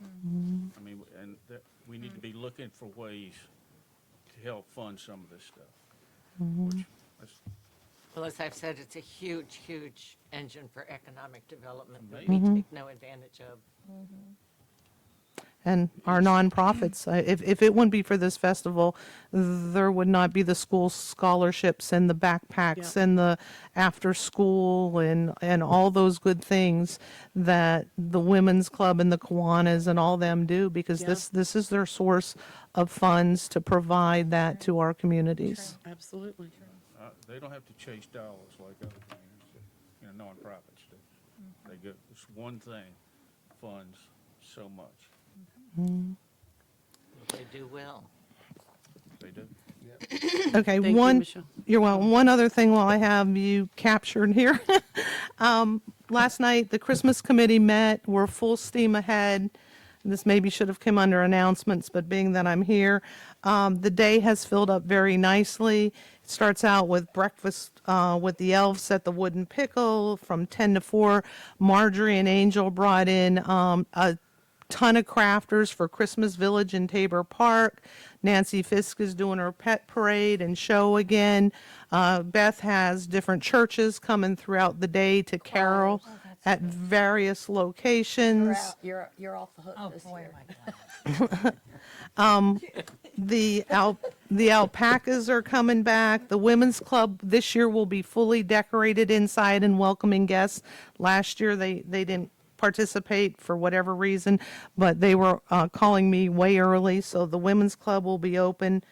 I mean, and that, we need to be looking for ways to help fund some of this stuff. Which, Well, as I've said, it's a huge, huge engine for economic development that Amazing. we take no advantage of. and our nonprofits. If it wouldn't be for this festival, there would not be the school scholarships and the backpacks Yeah. and the after school and all those good things that the women's club and the Kiwanis and all them do, because Yeah. this is their source of funds to provide that to our communities. Absolutely. they don't have to chase dollars like other things, that, nonprofits do. They get, this one thing funds so much. They do well. They do. Okay, Thank you, one, Michelle. you're welcome. One other thing while I have you captured here. Last night, the Christmas committee met. We're full steam ahead. This maybe should have come under announcements, but being that I'm here, the day has filled up very nicely. It starts out with breakfast with the elves at the Wooden Pickle from 10 to 4. Marjorie and Angel brought in a ton of crafters for Christmas Village in Tabor Park. Nancy Fisk is doing her pet parade and show again. Beth has different churches coming throughout the day to carol at various locations. You're off the hook Oh, this boy, year. am I glad. The alpacas are coming back. The women's club this year will be fully decorated inside and welcoming guests. Last year, they didn't participate for whatever reason, but they were calling me way early, so the women's club will be open.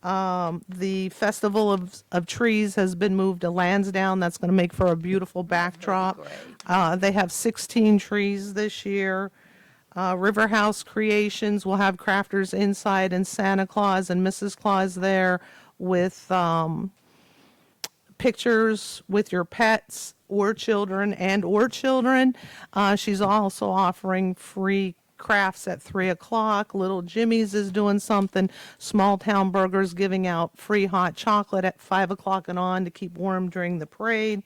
The Festival of Trees has been moved to Lansdowne. That's going to make for a beautiful backdrop. great. They have 16 trees this year. River House Creations will have crafters inside and Santa Claus and Mrs. Claus there with pictures with your pets or children and/or children. She's also offering free crafts at 3 o'clock. Little Jimmy's is doing something. Small Town Burgers giving out free hot chocolate at 5 o'clock and on to keep warm during the parade.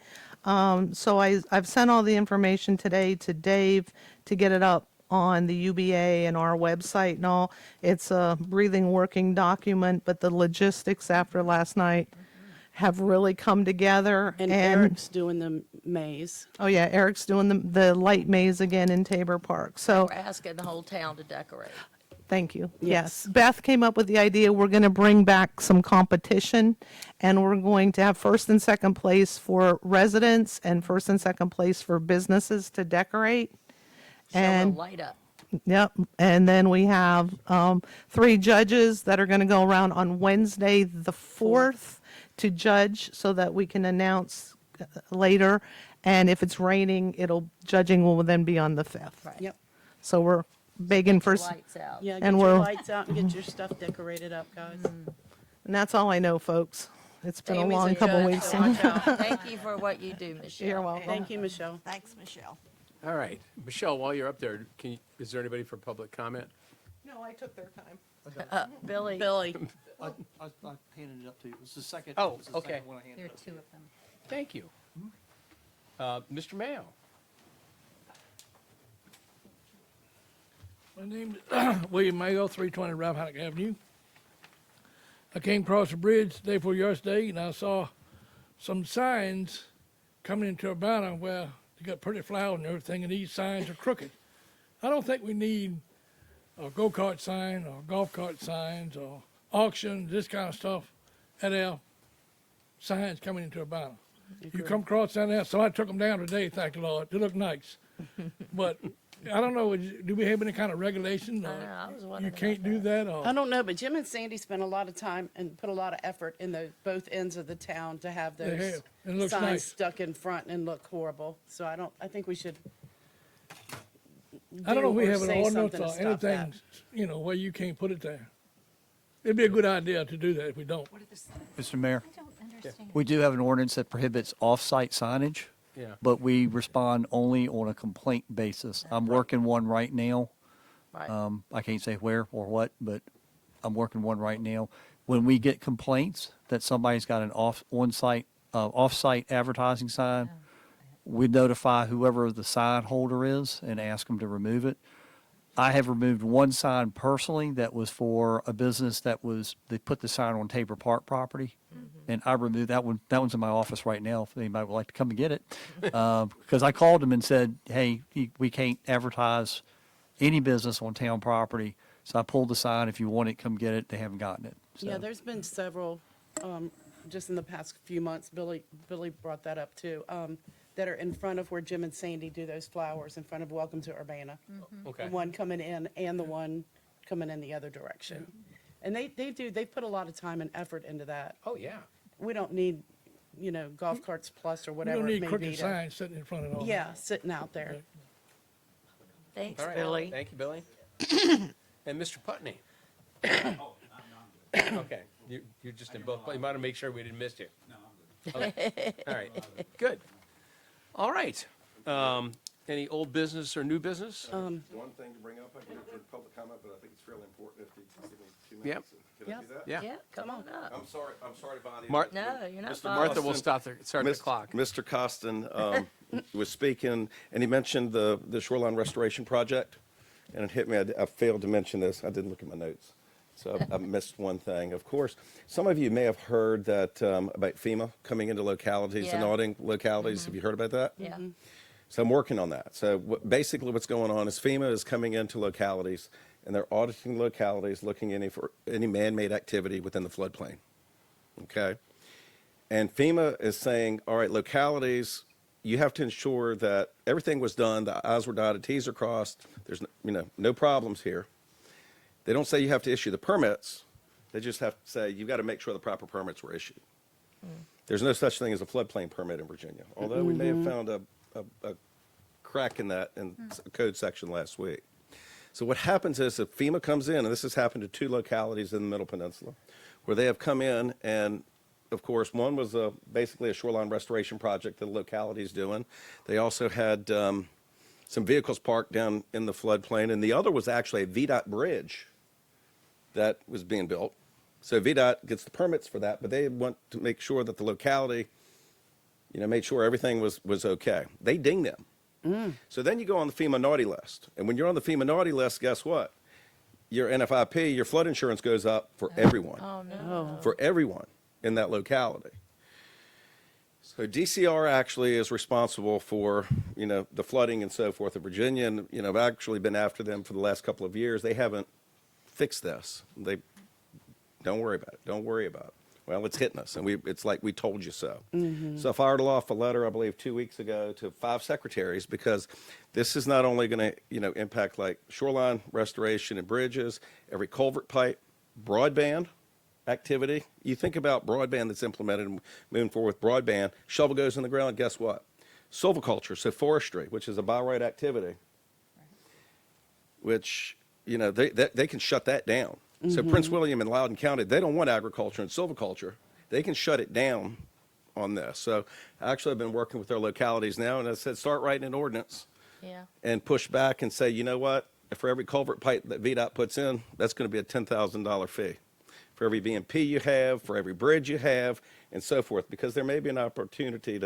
So I've sent all the information today to Dave to get it up on the UBA and our website and all. It's a breathing, working document, but the logistics after last night have really come together. And Eric's doing the maze. Oh yeah, Eric's doing the light maze again in Tabor Park. So We're asking the whole town to decorate. thank you. Yes. Yes. Beth came up with the idea, we're going to bring back some competition, and we're going to have first and second place for residents and first and second place for businesses to decorate. Show will And light up. yep, and then we have 3 judges that are going to go around on Wednesday, the 4th, to judge so that we can announce later. And if it's raining, judging will then be on the 5th. Right. Yep. So we're begging for, Lights out. Yeah, get And your we're- lights out and get your stuff decorated up, guys. and that's all I know, folks. It's been a Amy's long a couple judge, weeks. so watch out. Thank you for what you do, Michelle. You're welcome. Thank you, Michelle. Thanks, Michelle. All right. Michelle, while you're up there, is there anybody for public comment? No, I took their time. Billy. Billy, I handed it up to you. It was the second. Oh, okay. one I handed There are up. 2 of them. Thank you. Mr. Mayo? My name's William Mayo, 320 Rappahannock Avenue. I came across the bridge day before yesterday, and I saw some signs coming into Urbanna where they got pretty flowers and everything, and these signs are crooked. I don't think we need a go-kart sign or golf cart signs or auction, this kind of stuff at our signs coming into Urbana. You come across down there, so I took them down today, thank the Lord. They look nice. But I don't know, do we have any kind of regulation? I Or know, I was you wondering can't about do that, or? I don't know, but Jim and Sandy spent a lot of time and put a lot of effort in both ends of the town to have They those have. It looks signs nice. stuck in front and look horrible. So I think we should I don't know if we or have an say ordinance something to or stop that. anything, where you can't put it there. It'd be a good idea to do that if we don't. Mr. Mayor, I don't understand. we do have an ordinance that prohibits off-site signage, Yeah. but we respond only on a complaint basis. I'm working one right now. Right. I can't say where or what, but I'm working one right now. When we get complaints that somebody's got an off-site advertising sign, we notify whoever the sign holder is and ask them to remove it. I have removed one sign personally that was for a business they put the sign on Tabor Park property. And I removed that one. That one's in my office right now if anybody would like to come and get it. Because I called them and said, hey, we can't advertise any business on town property. So I pulled the sign. If you want it, come get it. They haven't gotten it. So. Yeah, there's been several, just in the past few months, Billy brought that up too, that are in front of where Jim and Sandy do those flowers, in front of Welcome to Urbana. Okay. The one coming in and the one coming in the other direction. And they put a lot of time and effort into that. Oh, yeah. We don't need, Golf Carts Plus or We whatever don't it need may be. crooked signs sitting in front of all that. Yeah, sitting out there. Thanks, All right. Billy. Thank you, Billy. And Mr. Putney? Okay, you're just in both, you want to make sure we didn't miss you. No, I'm good. All right, good. All right. Any old business or new business? One thing to bring up, I can for public comment, but I think it's really important if you can give me 2 Yep. minutes. Can I do that? Yeah. Yeah, come on up. I'm sorry, Bonnie. No, you're not Mr. bothered. Martha will start the Mis- clock. Mr. Costin was speaking, and he mentioned the shoreline restoration project, and it hit me. I failed to mention this. I didn't look at my notes, so I missed one thing. Of course, some of you may have heard that about FEMA coming into localities and Yeah. auditing localities. Have you heard about that? Yeah. So I'm working on that. So basically what's going on is FEMA is coming into localities, and they're auditing localities, looking for any man-made activity within the floodplain. Okay? And FEMA is saying, all right, localities, you have to ensure that everything was done, the I's were dotted, T's are crossed, there's no problems here. They don't say you have to issue the permits. They just have to say, you've got to make sure the proper permits were issued. There's no such thing as a floodplain permit in Virginia, although we may have found a crack in that in a code section last week. So what happens is if FEMA comes in, and this has happened to 2 localities in the Middle Peninsula, where they have come in and, of course, one was basically a shoreline restoration project that the locality is doing. They also had some vehicles parked down in the floodplain, and the other was actually a VDOT bridge that was being built. So VDOT gets the permits for that, but they want to make sure that the locality, made sure everything was okay. They ding them. So then you go on the FEMA naughty list. And when you're on the FEMA naughty list, guess what? Your NFIP, your flood insurance goes up for everyone. Oh, no. For everyone in that locality. So DCR actually is responsible for, the flooding and so forth in Virginia. And, I've actually been after them for the last couple of years. They haven't fixed this. Don't worry about it. Don't worry about it. Well, it's hitting us, and it's like we told you so. So I fired off a letter, I believe, 2 weeks ago to 5 secretaries because this is not only going to, impact like shoreline restoration and bridges, every culvert pipe, broadband activity. You think about broadband that's implemented and moving forward with broadband, shovel goes in the ground, guess what? Silviculture, so forestry, which is a by right activity, which, they can shut that down. So Prince William and Loudoun County, they don't want agriculture and silviculture. They can shut it down on this. So actually I've been working with their localities now, and I said, start writing an ordinance and push back and say, you know what? For every culvert pipe that VDOT puts in, that's going to be a $10,000 fee. For every BMP you have, for every bridge you have, and so forth, because there may be an opportunity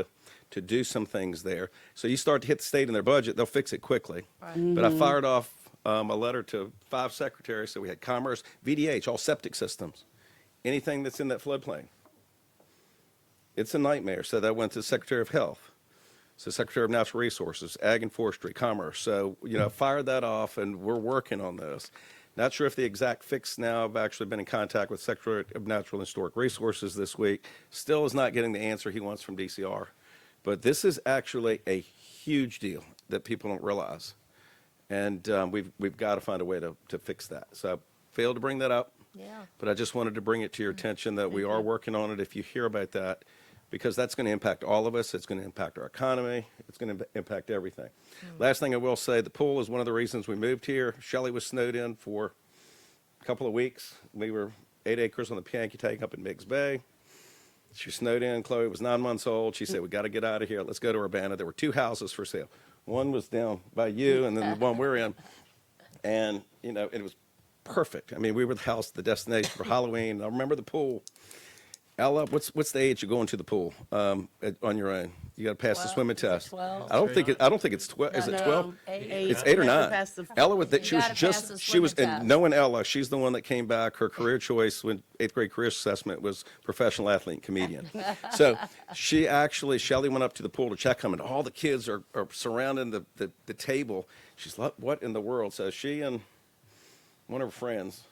to do some things there. So you start to hit the state in their budget, they'll fix it quickly. But I fired off a letter to 5 secretaries. So we had Commerce, VDH, all septic systems, anything that's in that floodplain. It's a nightmare. So that went to the Secretary of Health, so Secretary of Natural Resources, Ag and Forestry, Commerce. So, I fired that off, and we're working on this. Not sure if the exact fix now. I've actually been in contact with Secretary of Natural and Historic Resources this week. Still is not getting the answer he wants from DCR. But this is actually a huge deal that people don't realize. And we've got to find a way to fix that. So I failed to bring that up. Yeah. But I just wanted to bring it to your attention that we are working on it if you hear about that, because that's going to impact all of us. It's going to impact our economy. It's going to impact everything. Last thing I will say, the pool is one of the reasons we moved here. Shelley was snowed in for a couple of weeks. We were 8 acres on the Pianki Tank up in Miggs Bay. She snowed in. Chloe was 9 months old. She said, we got to get out of here. Let's go to Urbanna. There were 2 houses for sale. One was down by you, and then the one we're in. And, it was perfect. I mean, we were the destination for Halloween. I remember the pool. Ella, what's the age of going to the pool on your own? You got to pass the 12. swimming Is it test. 12? I don't think it's 12. Is it 12? 8. It's 8 or You have 9. to pass the- Ella was that You she was gotta pass just the she was swimming and test. knowing Ella, she's the one that came back. Her career choice when 8th grade career assessment was professional athlete and comedian. So Shelley went up to the pool to check them, and all the kids are surrounding the table. She's like, what in the world? So she and one of her friends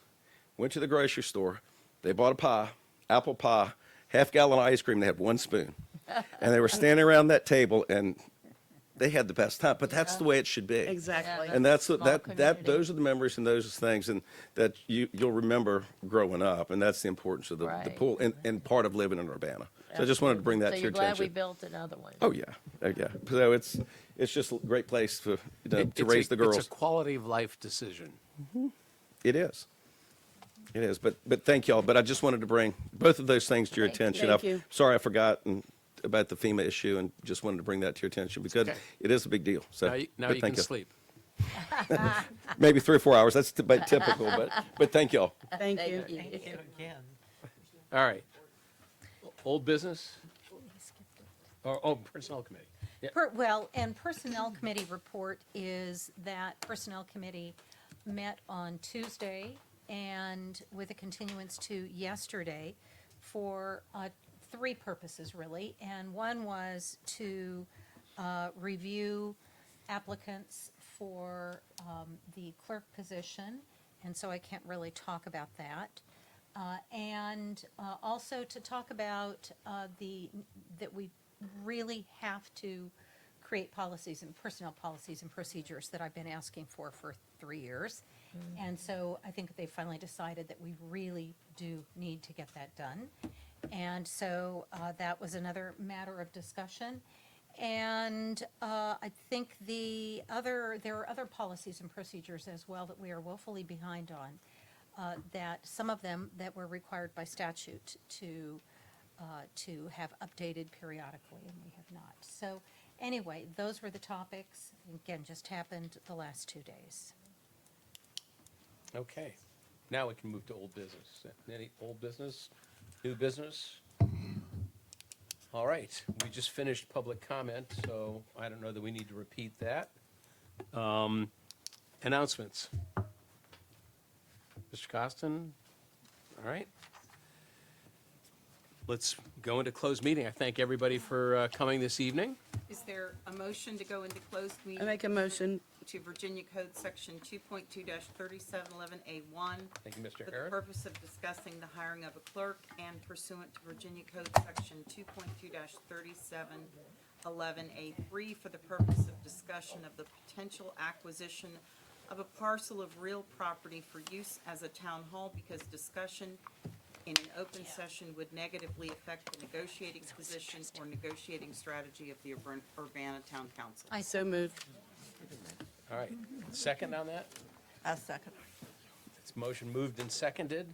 went to the grocery store. They bought a pie, apple pie, half-gallon ice cream. They had 1 spoon, and they were standing around that table, and they had the best time. But that's the way it should be. Exactly. And that's Small that community. those are the memories and those are things and that you'll remember growing up, and that's the importance of the Right. pool and part of living in Urbana. So I just wanted to bring that So to you're your glad we attention. built another one. Oh yeah, So it's just a great place to raise the girls. It's a quality of life decision. It is. It is. But thank y'all. But I just wanted to bring both of those things to your attention. Thank you. Sorry I forgot about the FEMA issue, and just wanted to bring that to your attention because okay. it is a big deal. So Now you but can thank you. sleep. Maybe 3 or 4 hours. That's typical. But thank y'all. Thank you. All right. Old business? Or personnel committee? Yeah. And Personnel Committee report is that Personnel Committee met on Tuesday and with a continuance to yesterday for 3 purposes, really. And one was to review applicants for the clerk position, and so I can't really talk about that. And also to talk about that we really have to create policies and personnel policies and procedures that I've been asking for 3 years. And so I think they finally decided that we really do need to get that done. And so that was another matter of discussion. And I think there are other policies and procedures as well that we are woefully behind on, that some of them that were required by statute to have updated periodically, and we have not. So anyway, those were the topics. Again, just happened the last 2 days. Okay, now we can move to old business. Any old business, new business? All right, we just finished public comment, so I don't know that we need to repeat that. Announcements. Mr. Costin, all right. Let's go into closed meeting. I thank everybody for coming this evening. Is there a motion to go into closed I meeting make a motion. to Virginia Code Section 2.2-3711A1 Thank you, Mr. for the Harris. purpose of discussing the hiring of a clerk and pursuant to Virginia Code Section 2.2-3711A3 for the purpose of discussion of the potential acquisition of a parcel of real property for use as a town hall, because discussion in an open session would negatively affect the negotiating position or negotiating strategy of the Urbana Town Council. So moved. All right, second on that? A second. It's motion moved and seconded.